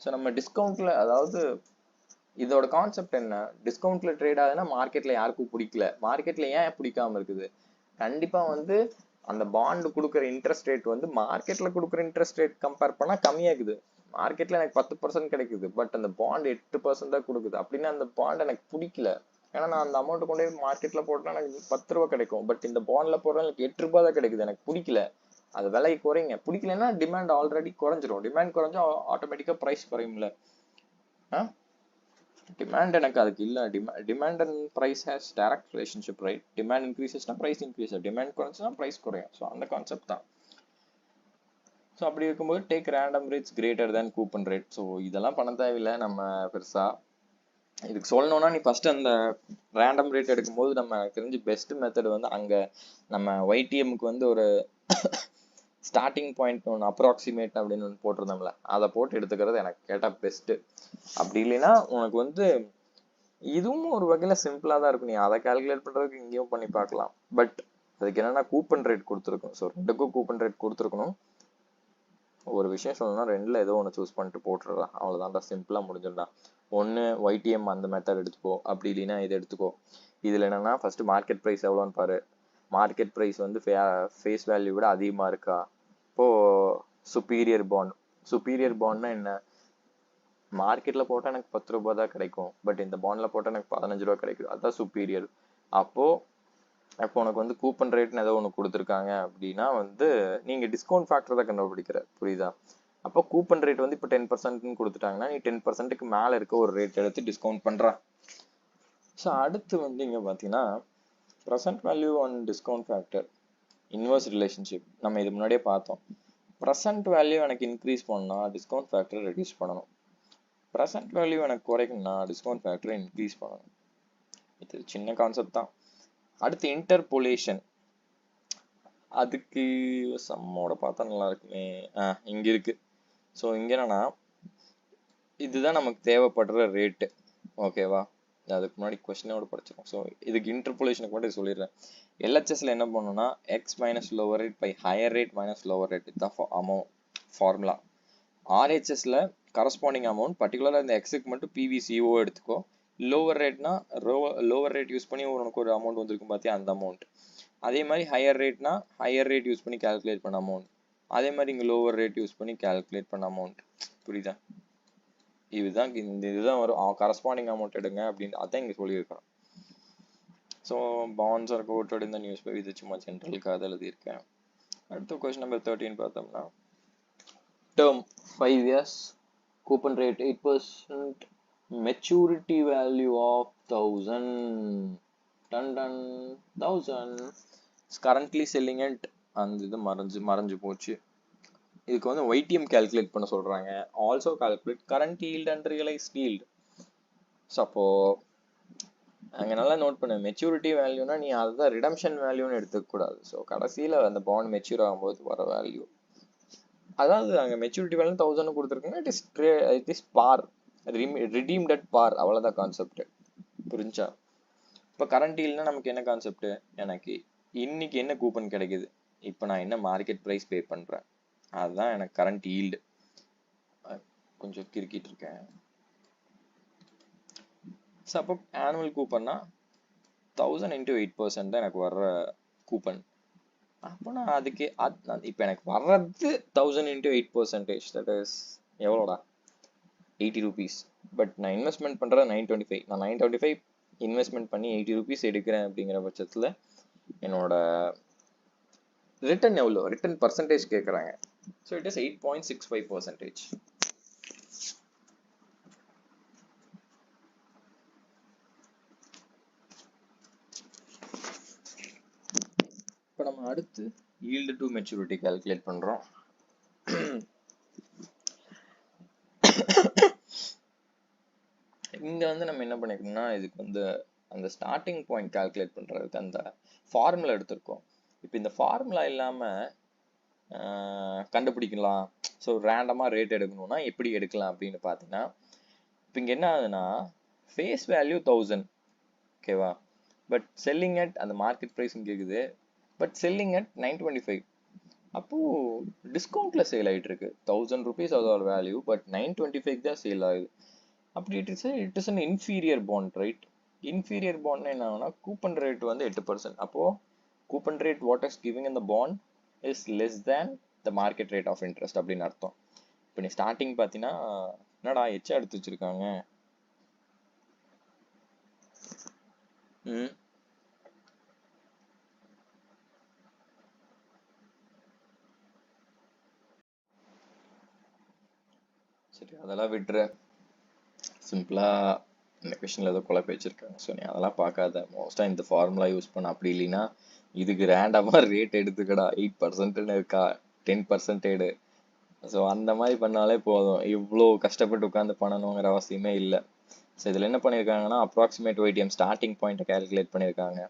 Speaker 1: So நம்ம டிஸ்கவுண்ட்ல, அதாவது இதோட கான்செப்ட் என்ன, டிஸ்கவுண்ட்ல ட்ரேட் ஆகுதுன்னா மார்க்கெட்ல யாருக்கும் பிடிக்கல. மார்க்கெட்ல ஏன் பிடிக்காம இருக்குது, கண்டிப்பா வந்து அந்த பாண்டு கொடுக்குற இன்ட்ரெஸ்ட் ரேட் வந்து மார்க்கெட்ல கொடுக்குற இன்ட்ரெஸ்ட் ரேட் கம்பேர் பண்ணா கம்மியாகுது. மார்க்கெட்ல எனக்கு 10% கிடைக்குது, பட் அந்த பாண்ட் 8% தான் கொடுக்குது. அப்படின்னா அந்த பாண்ட் எனக்கு பிடிக்கல. ஏன்னா நான் அந்த அமௌண்ட் கொண்டு போய் மார்க்கெட்ல போட்டா எனக்கு 10 ரூபாய் கிடைக்கும், பட் இந்த பாண்ட்ல போடுறேன் எனக்கு 8 ரூபாய் தான் கிடைக்குது. எனக்கு பிடிக்கல, அது விலை குறைங்க. பிடிக்கலன்னா டிமாண்ட் ஆல்ரெடி குறைஞ்சிரும். டிமாண்ட் குறைஞ்சா ஆட்டோமேட்டிக்கா பிரைஸ் குறையும்ல. டிமாண்ட் எனக்கு அதுக்கு இல்ல. Demand and price has direct relationship, right? Demand இன்க்ரீசஸ்னா பிரைஸ் இன்க்ரீஸ், டிமாண்ட் குறைஞ்சுன்னா பிரைஸ் குறையும். ஸோ அந்த கான்செப்ட் தான். ஸோ அப்படி இருக்கும்போது take random rates greater than coupon rate. So இதெல்லாம் பண்ண தேவையில்லை நம்ம பெருசா. இதுக்கு சொல்லணும்னா, நீ ஃபர்ஸ்ட் அந்த ரேண்டம் ரேட் எடுக்கும்போது நம்ம தெரிஞ்சு பெஸ்ட் மெத்தட் வந்து அங்க நம்ம YTMக்கு வந்து ஒரு ஸ்டார்டிங் பாயிண்ட் ஒன்று அப்ராக்சிமேட் அப்படின்னு ஒன்று போட்டிருந்தோம்ல, அதை போட்டு எடுத்துக்கிறது எனக்கு கேட்டால் பெஸ்ட்டு. அப்படி இல்லைன்னா உனக்கு வந்து இதுவும் ஒரு வகையில சிம்பிளா தான் இருக்கும். நீ அதை கால்குலேட் பண்றதுக்கு இங்கேயும் பண்ணி பார்க்கலாம். பட் அதுக்கு என்னன்னா கூப்பன் ரேட் கொடுத்துருக்கும். ஸோ ரெண்டுக்கும் கூப்பன் ரேட் கொடுத்துருக்கணும். ஒரு விஷயம் சொல்லணும்னா, ரெண்டுல ஏதோ ஒன்று சூஸ் பண்ணிட்டு போட்டுடலாம், அவ்வளோதான்டா, சிம்பிளா முடிஞ்சிடா. ஒன்று YTM அந்த மெத்தட் எடுத்துக்கோ, அப்படி இல்லைன்னா இதை எடுத்துக்கோ. இதில் என்னன்னா ஃபர்ஸ்ட் மார்க்கெட் ப்ரைஸ் எவ்வளோன்னு பாரு. மார்க்கெட் ப்ரைஸ் வந்து ஃபேஸ் வேல்யூ விட அதிகமாக இருக்கா? இப்போ சுப்பீரியர் பாண்ட். சுப்பீரியர் பாண்ட்னா என்ன, மார்க்கெட்ல போட்டால் எனக்கு 10 ரூபாய் தான் கிடைக்கும், பட் இந்த பாண்ட்ல போட்டால் எனக்கு 15 ரூபா கிடைக்கும், அதுதான் சுப்பீரியர். அப்போ உனக்கு வந்து கூப்பன் ரேட்னு ஏதோ ஒன்று கொடுத்துருக்காங்க அப்படின்னா வந்து நீங்க டிஸ்கவுண்ட் ஃபேக்டர் தான் கண்டுபிடிக்கிற, புரியுதா? அப்போ கூப்பன் ரேட் வந்து இப்போ 10% கொடுத்துட்டாங்கன்னா நீ 10%க்கு மேல இருக்க ஒரு ரேட் எடுத்து டிஸ்கவுண்ட் பண்ற. ஸோ அடுத்து வந்து இங்க பாத்தீங்கன்னா present value and discount factor inverse relationship நம்ம இது முன்னாடியே பார்த்தோம். ப்ரெசன்ட் வேல்யூ எனக்கு இன்க்ரீஸ் பண்ணா டிஸ்கவுண்ட் ஃபேக்டர் ரெடியூஸ் பண்ணணும். ப்ரெசன்ட் வேல்யூ எனக்கு குறைக்கணும்னா டிஸ்கவுண்ட் ஃபேக்டரை இன்க்ரீஸ் பண்ணணும். இது சின்ன கான்செப்ட் தான். அடுத்து இன்டர்போலேஷன், அதுக்கு சம்மோட பார்த்தா நல்லா இருக்குமே. இங்க இருக்கு. ஸோ இங்க என்னன்னா இதுதான் நமக்கு தேவைப்படுற ரேட்டு, ஓகேவா? அதுக்கு முன்னாடி கொஸ்டினோட படிச்சிருக்கோம். ஸோ இதுக்கு இன்டர்போலேஷனுக்கு மட்டும் சொல்லிடுறேன். எல்ஹெச்எஸ்ல என்ன பண்ணணும்னா X minus lower rate by higher rate minus lower rate இதுதான் அமௌண்ட் ஃபார்முலா. ஆர்ஹெச்எஸ்ல கரஸ்பாண்டிங் அமௌண்ட் பர்டிகுலராக இந்த எக்ஸுக்கு மட்டும் பிவிசிஓ எடுத்துக்கோ. லோவர் ரேட்னா லோவர் ரேட் யூஸ் பண்ணி உனக்கு ஒரு அமௌண்ட் வந்திருக்கும் பார்த்தியா அந்த அமௌண்ட். அதே மாதிரி ஹையர் ரேட்னா ஹையர் ரேட் யூஸ் பண்ணி கால்குலேட் பண்ண அமௌண்ட். அதே மாதிரி இங்கே லோவர் ரேட் யூஸ் பண்ணி கால்குலேட் பண்ண அமௌண்ட். புரியுதா? இதுதான் இதுதான் வரும் கரஸ்பாண்டிங் அமௌண்ட் எடுங்க அப்படின்னு அதான் இங்கே சொல்லியிருக்கான். ஸோ பாண்ட்ஸ் ஆர் கோட்டட் இந்த நியூஸ் பேப்பர் இது சும்மா ஜென்ரலுக்காக தான் எழுதியிருக்கேன். அடுத்த கொஸ்டின் நம்பர் 13 பார்த்தோம்னா term 5 years coupon rate 8% maturity value of 1000 டன் 1000 currently selling at அந்த இது மறைஞ்சு போச்சு. இதுக்கு வந்து YTM கால்குலேட் பண்ண சொல்றாங்க. Also calculate current yield and realised yield. So அப்போ அங்கே நல்லா நோட் பண்ணு, மெச்சூரிட்டி வேல்யூனா நீ அதுதான் ரிடம்ஷன் வேல்யூன்னு எடுத்துக்க கூடாது. ஸோ கடைசியில் அந்த பாண்ட் மெச்சூர் ஆகும்போது வர வேல்யூ, அதாவது அங்கே மெச்சூரிட்டி வேல்யூ 1000 கொடுத்துருக்குன்னா it is par, redeemed at par, அவ்வளோதான் கான்செப்ட். புரிஞ்சா? இப்போ கரண்ட் ஈல்ட்னா நமக்கு என்ன கான்செப்ட், எனக்கு இன்னைக்கு என்ன கூப்பன் கிடைக்குது, இப்போ நான் என்ன மார்க்கெட் ப்ரைஸ் பே பண்ணுறேன், அதுதான் எனக்கு கரண்ட் ஈல்டு. கொஞ்சம் கிறுக்கிட்டு இருக்கேன். சப்போஸ் ஆனுவல் கூப்பன்னா 1000 into 8% தான் எனக்கு வர்ற கூப்பன். அப்போ நான் அதுக்கு இப்போ எனக்கு வர்றது 1000 into 8%, தட் இஸ் எவ்வளோடா 80 rupees. பட் நான் இன்வெஸ்ட்மெண்ட் பண்ணுறது 925. நான் 925 இன்வெஸ்ட்மெண்ட் பண்ணி 80 rupees எடுக்கிறேன் அப்படிங்கிற பட்சத்தில் என்னோட ரிட்டர்ன் எவ்வளோ, ரிட்டர்ன் பர்சன்டேஜ் கேட்குறாங்க. So it is 8.65%. இப்போ நம்ம அடுத்து yield to maturity கால்குலேட் பண்ணுறோம். இங்கே வந்து நம்ம என்ன பண்ணிக்கணும்னா இதுக்கு வந்து அந்த ஸ்டார்டிங் பாயிண்ட் கால்குலேட் பண்ணுறதுக்கு அந்த ஃபார்முலா எடுத்திருக்கோம். இப்போ இந்த ஃபார்முலா இல்லாமல் கண்டுபிடிக்கலாம். ஸோ ரேண்டமாக ரேட் எடுக்கணும்னா எப்படி எடுக்கலாம் அப்படின்னு பார்த்தீங்கன்னா, இப்போ இங்கே என்ன ஆகுதுன்னா ஃபேஸ் வேல்யூ 1000, ஓகேவா, பட் செல்லிங் அட் அந்த மார்க்கெட் ப்ரைஸ் இங்கே இருக்குது, பட் செல்லிங் அட் 925. அப்போது டிஸ்கவுண்ட்டில் சேல் ஆகிட்டு இருக்கு. 1000 rupees அதோட வேல்யூ, பட் 925 தான் சேல் ஆகுது. அப்படி it is an inferior bond, right? Inferior பாண்ட்னா என்ன ஆகுனா கூப்பன் ரேட் வந்து 8%. அப்போது coupon rate what is giving இந்த bond is less than the market rate of interest அப்படின்னு அர்த்தம். இப்போ நீ ஸ்டார்டிங் பார்த்தீங்கன்னா என்னடா எச்சா எடுத்து வச்சிருக்காங்க. சரி, அதெல்லாம் விட்டுரு. சிம்பிளாக இந்த கொஷனில் ஏதோ குழப்பி வச்சிருக்காங்க. ஸோ நீ அதெல்லாம் பார்க்காத. மோஸ்ட்டாக இந்த ஃபார்முலா யூஸ் பண்ண, அப்படி இல்லைன்னா இதுக்கு ரேண்டமாக ரேட் எடுத்துக்கடா. 8% இருக்கா, 10%. ஸோ அந்த மாதிரி பண்ணாலே போதும். இவ்வளோ கஷ்டப்பட்டு உட்காந்து பண்ணணுங்கிற அவசியமே இல்லை. ஸோ இதில் என்ன பண்ணியிருக்காங்கன்னா அப்ராக்சிமேட் ஒய்டிஎம் ஸ்டார்டிங் பாயிண்ட்டை கேல்குலேட் பண்ணியிருக்காங்க.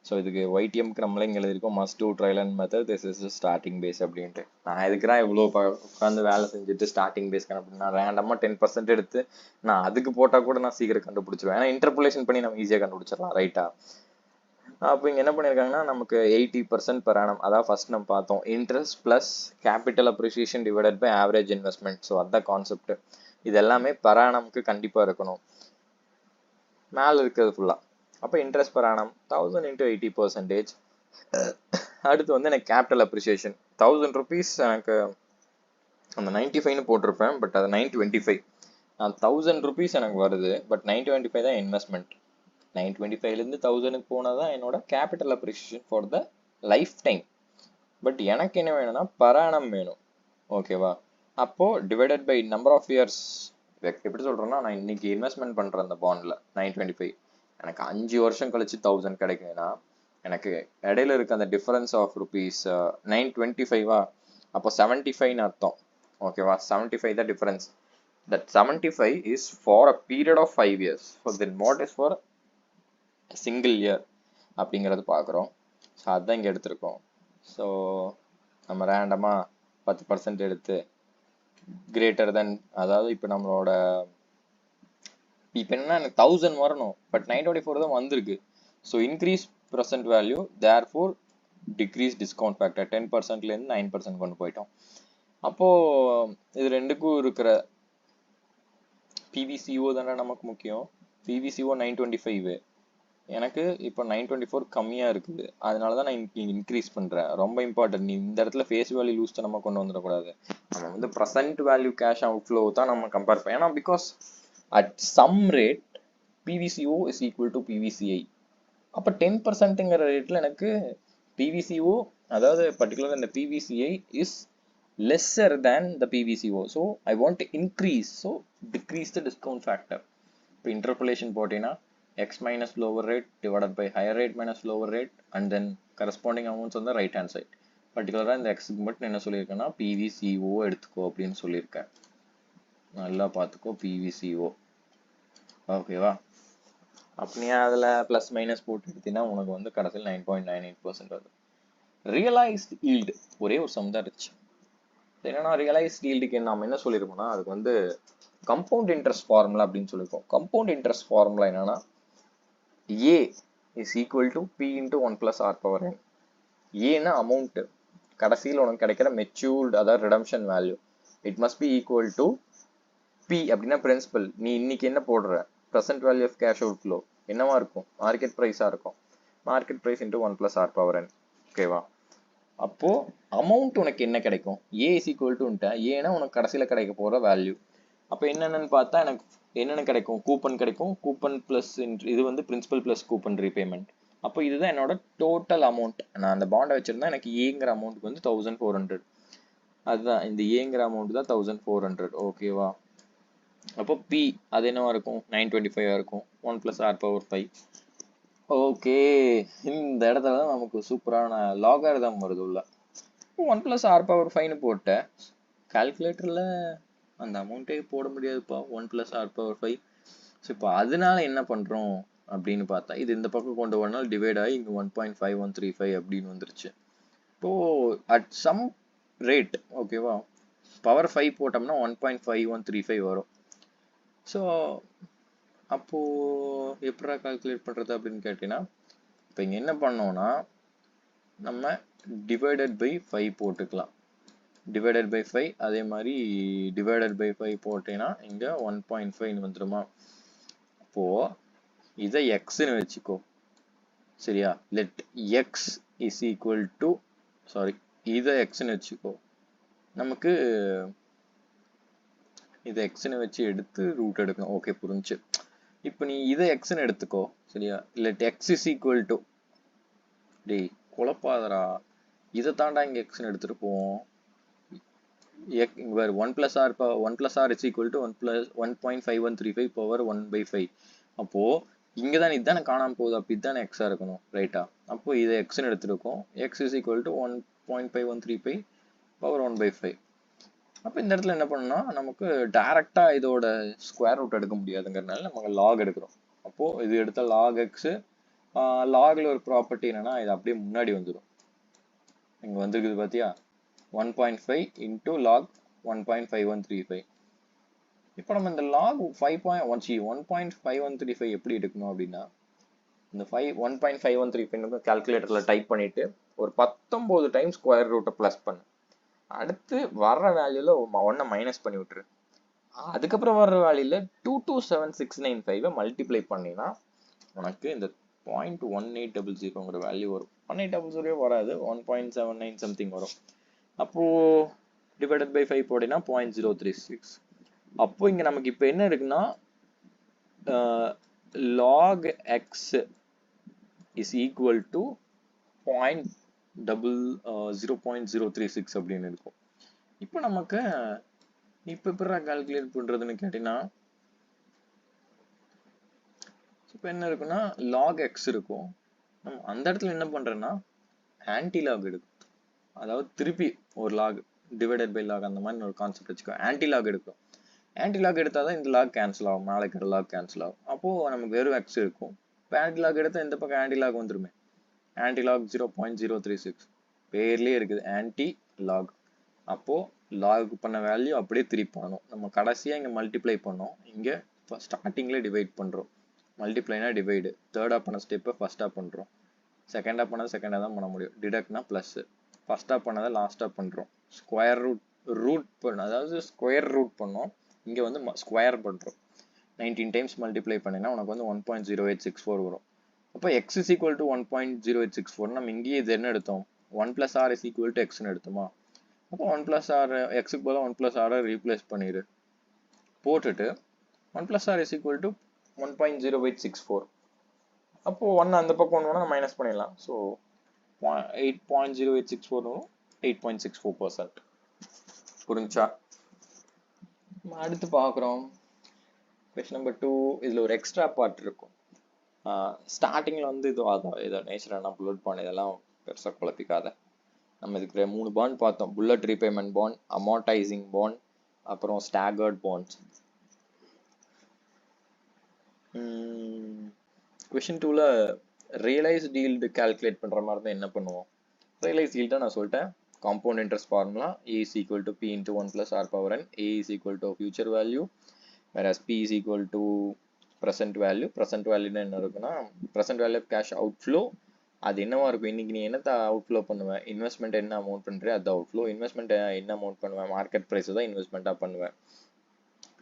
Speaker 1: ஸோ இதுக்கு ஒய்டிஎம்க்கு நம்மளே இங்கே எழுதியிருக்கோம் must do trial and method, this is starting base அப்படின்ட்டு. நான் எதுக்குறேன் இவ்வளோ உட்காந்து வேலை செஞ்சுட்டு ஸ்டார்டிங் பேஸ் கண்டுபிடிச்சு நான் ரேண்டமாக 10% எடுத்து நான் அதுக்கு போட்டால் கூட நான் சீக்கிரம் கண்டுபிடிச்சிருவேன். ஏன்னா இன்டர்போலேஷன் பண்ணி நம்ம ஈஸியாக கண்டுபிடிச்சிடலாம், ரைட்டா? அப்போ இங்கே என்ன பண்ணியிருக்காங்கன்னா நமக்கு 80% per annum, அதாவது ஃபர்ஸ்ட் நம்ம பார்த்தோம் interest plus capital appreciation divided by average investment. So அதுதான் கான்செப்ட். இது எல்லாமே per annumக்கு கண்டிப்பாக இருக்கணும், மேலே இருக்கிறது ஃபுல்லாக. அப்போ இன்ட்ரெஸ்ட் per annum 1000 into 80%. அடுத்து வந்து எனக்கு கேபிட்டல் அப்ரிசியேஷன் 1000 rupees எனக்கு அந்த 95ன்னு போட்டிருப்பேன், பட் அது 925. 1000 rupees எனக்கு வருது, பட் 925 தான் இன்வெஸ்ட்மெண்ட். 925லேருந்து 1000க்கு போனால் தான் என்னோட capital appreciation for the lifetime. But எனக்கு என்ன வேணும்னா per annum வேணும், ஓகேவா? அப்போது divided by number of years. எப்படி சொல்கிறேன்னா நான் இன்னைக்கு இன்வெஸ்ட்மெண்ட் பண்ணுறேன் அந்த பாண்டில் 925, எனக்கு 5 வருஷம் கழிச்சு 1000 கிடைக்குதுன்னா எனக்கு இடையில இருக்க அந்த டிஃபரன்ஸ் ஆஃப் rupees 925, அப்போ 75ன்னு அர்த்தம், ஓகேவா? 75 தான் difference. That 75 is for a period of 5 years. So then what is for single year அப்படிங்கிறது பார்க்குறோம். ஸோ அதுதான் இங்கே எடுத்திருக்கோம். ஸோ நம்ம ரேண்டமாக 10% எடுத்து கிரேட்டர் தென், அதாவது இப்போ நம்மளோட இப்போ என்ன எனக்கு 1000 வரணும், பட் 924 தான் வந்திருக்கு. So increase present value, therefore decrease discount factor 10%லேருந்து 9% கொண்டு போயிட்டோம். அப்போ இது ரெண்டுக்கும் இருக்கிற பிவிசிஓ தானே நமக்கு முக்கியம். பிவிசிஓ 925, எனக்கு இப்போ 924 கம்மியாக இருக்குது, அதனால தான் நான் இன்க்ரீஸ் பண்ணுறேன். ரொம்ப இம்பார்ட்டன்ட். நீ இந்த இடத்துல ஃபேஸ் வேல்யூ லூஸ் தான் நம்ம கொண்டு வந்துடக்கூடாது. நம்ம வந்து ப்ரெசென்ட் வேல்யூ கேஷ் அவுட்ஃப்ளோ தான் நம்ம கம்பேர் பண்ணோம். ஏன்னா because at some rate PVCO is equal to PVCI. அப்போ 10%ங்கிற ரேட்டில் எனக்கு பிவிசிஓ, அதாவது பர்டிகுலர் இந்த PVCI is lesser than the PVCO. So I want to increase, so decrease the discount factor. இப்போ interpolation போட்டீங்கன்னா x minus lower rate divided by higher rate minus lower rate and then corresponding amounts on the right hand side. பர்டிகுலராக இந்த x மட்டும் என்ன சொல்லியிருக்கேன்னா PVCO எடுத்துக்கோ அப்படின்னு சொல்லியிருக்கேன். நல்லா பார்த்துக்கோ, PVCO. ஓகேவா? அப்படியே அதில் ப்ளஸ் மைனஸ் போட்டு எடுத்தீங்கன்னா உனக்கு வந்து கடைசியில் 9.98% வருது. ரியலைஸ்ட் ஈல்டு ஒரே ஒரு சம் தான் இருந்துச்சு. என்னன்னா ரியலைஸ்ட் ஈல்டுக்கு நம்ம என்ன சொல்லியிருக்கோம்னா அதுக்கு வந்து கம்பவுண்ட் இன்ட்ரெஸ்ட் ஃபார்முலா அப்படின்னு சொல்லியிருக்கோம். கம்பவுண்ட் இன்ட்ரெஸ்ட் ஃபார்முலா என்னன்னா A is equal to P into 1+r⁴n. ஏன்னா அமௌண்ட் கடைசியில் உனக்கு கிடைக்கிற மெச்சூர்டு, அதாவது redemption value, it must be equal to P அப்படின்னா பிரின்சிபல். நீ இன்னைக்கு என்ன போடுற present value of cash out flow என்னவா இருக்கும், மார்க்கெட் ப்ரைஸாக இருக்கும். Market price into 1+r⁴n. ஓகேவா? அப்போ அமௌண்ட் உனக்கு என்ன கிடைக்கும், ஏ இஸ் ஈக்குவல் டுன்ட்ட ஏன்னா உனக்கு கடைசியில் கிடைக்க போகிற வேல்யூ. அப்போ என்னென்னு பார்த்தா எனக்கு என்னென்ன கிடைக்கும், கூப்பன் கிடைக்கும். கூப்பன் ப்ளஸ் இது வந்து பிரின்சிபல் ப்ளஸ் கூப்பன் ரீபேமெண்ட். அப்போ இதுதான் என்னோட டோட்டல் அமௌண்ட். நான் அந்த பாண்டை வச்சிருந்தா எனக்கு ஏங்கிற அமௌண்ட்டுக்கு வந்து 1400. அதுதான் இந்த ஏங்கிற அமௌண்ட் தான் 1400. ஓகேவா? அப்போ பி அது என்னவா இருக்கும், 925 இருக்கும். 1+r⁴. ஓகே, இந்த இடத்துல தான் நமக்கு சூப்பரான லாகரிதம் வருது உள்ள. 1+r⁴ போட்டேன். கால்குலேட்டரில் அந்த அமௌண்ட்டே போட முடியாதுப்பா, 1+r⁴. ஸோ இப்போ அதனால என்ன பண்ணுறோம் அப்படின்னு பார்த்தா, இது இந்த பக்கம் கொண்டு வரனால டிவைட் ஆகி இங்கே 1.5135 அப்படின்னு வந்துருச்சு. இப்போது அட் சம் ரேட், ஓகேவா, பவர் 5 போட்டோம்னா 1.5135 வரும். ஸோ அப்போது எப்படா கால்குலேட் பண்ணுறது அப்படின்னு கேட்டிங்கன்னா, இப்போ இங்கே என்ன பண்ணோம்னா நம்ம டிவைடட் பை 5 போட்டுக்கலாம். டிவைடட் பை 5, அதே மாதிரி டிவைடட் பை 5 போட்டேன்னா இங்கே 1.5 வந்துடுமா. அப்போது இதை எக்ஸ்ன்னு வச்சுக்கோ, சரியா? Let X is equal to, sorry, இதை எக்ஸ்ன்னு வச்சுக்கோ. நமக்கு இதை எக்ஸ்ன்னு வச்சு எடுத்து ரூட் எடுக்கணும். ஓகே, புரிஞ்சு. இப்போ நீ இதை எக்ஸ்ன்னு எடுத்துக்கோ, சரியா? Let X is equal to, டேய் குழப்பாதரா, இதை தாண்டா இங்கே எக்ஸ்ன்னு எடுத்துகிட்டு போவோம். 1+r is equal to 1.5135 power 1/5. அப்போது இங்கே தான் இதுதானே காணாமல் போகுது, அப்போ இதுதானே எக்ஸாக இருக்கணும், ரைட்டா? அப்போ இதை எக்ஸ்ன்னு எடுத்துருக்கோம். X is equal to 1.5135 power 1/5. அப்போ இந்த இடத்துல என்ன பண்ணணும்னா நமக்கு டைரெக்டாக இதோட ஸ்கொயர் ரூட் எடுக்க முடியாதுங்கிறதுனால நம்ம லாக் எடுக்கிறோம். அப்போது இது எடுத்த லாக் எக்ஸு. லாகில் ஒரு ப்ராப்பர்ட்டி என்னன்னா இது அப்படியே முன்னாடி வந்துடும். இங்கே வந்துருக்குது பார்த்தியா, 1.5 into log 1.5135. இப்போ நம்ம இந்த log 1.5135 எப்படி எடுக்கணும் அப்படின்னா, இந்த 1.5135 கால்குலேட்டரில் டைப் பண்ணிட்டு ஒரு 19 டைம் ஸ்கொயர் ரூட்டை ப்ளஸ் பண்ணு. அடுத்து வர்ற வேல்யூவில் 1 மைனஸ் பண்ணி விட்டுரு. அதுக்கப்புறம் வர்ற வேல்யூவில் 227695 மல்டிப்ளை பண்ணினா உனக்கு இந்த 0.1800ங்கிற வேல்யூ வரும். 1800 வராது, 1.79 சம்திங் வரும். அப்போது டிவைடட் பை 5 போட்டினா 0.036. அப்போ இங்கே நமக்கு இப்போ என்ன இருக்குன்னா log x is equal to 0.036 அப்படின்னு இருக்கும். இப்போ நமக்கு இப்போ எப்படா கால்குலேட் பண்ணுறதுன்னு கேட்டிங்கன்னா, இப்போ என்ன இருக்குன்னா log x இருக்கும். நம்ம அந்த இடத்துல என்ன பண்ணுறேன்னா ஆன்டி லாக் எடுக்கும். அதாவது திருப்பி ஒரு லாக், டிவைடட் பை லாக், அந்த மாதிரி ஒரு கான்செப்ட் வச்சுக்கோ. ஆன்டி லாக் எடுக்கும். ஆன்டி லாக் எடுத்தால் தான் இந்த லாக் கேன்சல் ஆகும், நாளைக்கு லாக் கேன்சல் ஆகும். அப்போது நமக்கு வெறும் எக்ஸ் இருக்கும். இப்போ ஆன்டி லாக் எடுத்தால் இந்த பக்கம் ஆன்டி லாக் வந்துருமே. ஆன்டி லாக் 0.036 பேர்லேயே இருக்குது, ஆன்டி லாக். அப்போது லாக் பண்ண வேல்யூ அப்படியே திருப்பி பண்ணணும். நம்ம கடைசியாக இங்கே மல்டிப்ளை பண்ணோம், இங்கே ஸ்டார்டிங்லேயே டிவைட் பண்ணுறோம். மல்டிப்ளைனா டிவைடு, தேர்டாக பண்ண ஸ்டெப்பை ஃபஸ்ட்டாக பண்ணுறோம், செகண்டாக பண்ணது செகண்டாக தான் பண்ண முடியும். டிடக்ட்னா ப்ளஸ்ஸு, ஃபஸ்ட்டாக பண்ணதை லாஸ்ட்டாக பண்ணுறோம். ஸ்கொயர் ரூட் பண்ண, அதாவது ஸ்கொயர் ரூட் பண்ணோம், இங்கே வந்து ஸ்கொயர் பண்ணுறோம். 19 டைம்ஸ் மல்டிப்ளை பண்ணினா உனக்கு வந்து 1.0864 வரும். அப்போ எக்ஸ் இஸ் ஈக்குவல் டு 1.0864. நம்ம இங்கேயே இது என்ன எடுத்தோம், 1 + r இஸ் ஈக்குவல் டு எக்ஸ்னு எடுத்தோமா. அப்போ 1 + r எக்ஸுக்கு போல 1 + r ரீப்ளேஸ் பண்ணிடு, போட்டுட்டு 1 + r இஸ் ஈக்குவல் டு 1.0864. அப்போ 1 அந்த பக்கம் ஒன்று மைனஸ் பண்ணிடலாம். ஸோ 8.0864 8.64%. புரிஞ்சா? அடுத்து பார்க்குறோம் கொஸ்டின் நம்பர் 2. இதில் ஒரு எக்ஸ்ட்ரா பார்ட் இருக்கும். ஸ்டார்டிங்கில் வந்து இதை நேச்சராக நான் அப்லோட் பண்ண, இதெல்லாம் பெருசாக குழப்பிக்காத. நம்ம இதுக்கு 3 பாண்ட் பார்த்தோம். Bullet repayment bond, amortising bond, அப்புறம் ஸ்டாகர்ட் பாண்ட்ஸ். கொஸ்டின் 2ல ரியலைஸ்ட் ஈல்டு கால்குலேட் பண்ணுற மாதிரி தான் என்ன பண்ணுவோம். ரியலைஸ் ஈல்டை நான் சொல்லிட்டேன். Compound interest formula A is equal to P into 1 plus R power n. A is equal to future value, whereas P is equal to present value. present value என்ன இருக்குன்னா, present value cash outflow. அது என்னவா இருக்கும், இன்னைக்கு நீ என்னத்தை அவுட்ஃப்ளோ பண்ணுவேன், இன்வெஸ்ட்மெண்ட் என்ன அமௌண்ட் பண்ணுறேன் அது அவுட்ஃப்ளோ. இன்வெஸ்ட்மெண்ட் என்ன அமௌண்ட் பண்ணுவேன், மார்க்கெட் ப்ரைஸ் தான் இன்வெஸ்ட்மெண்ட்டாக பண்ணுவேன்.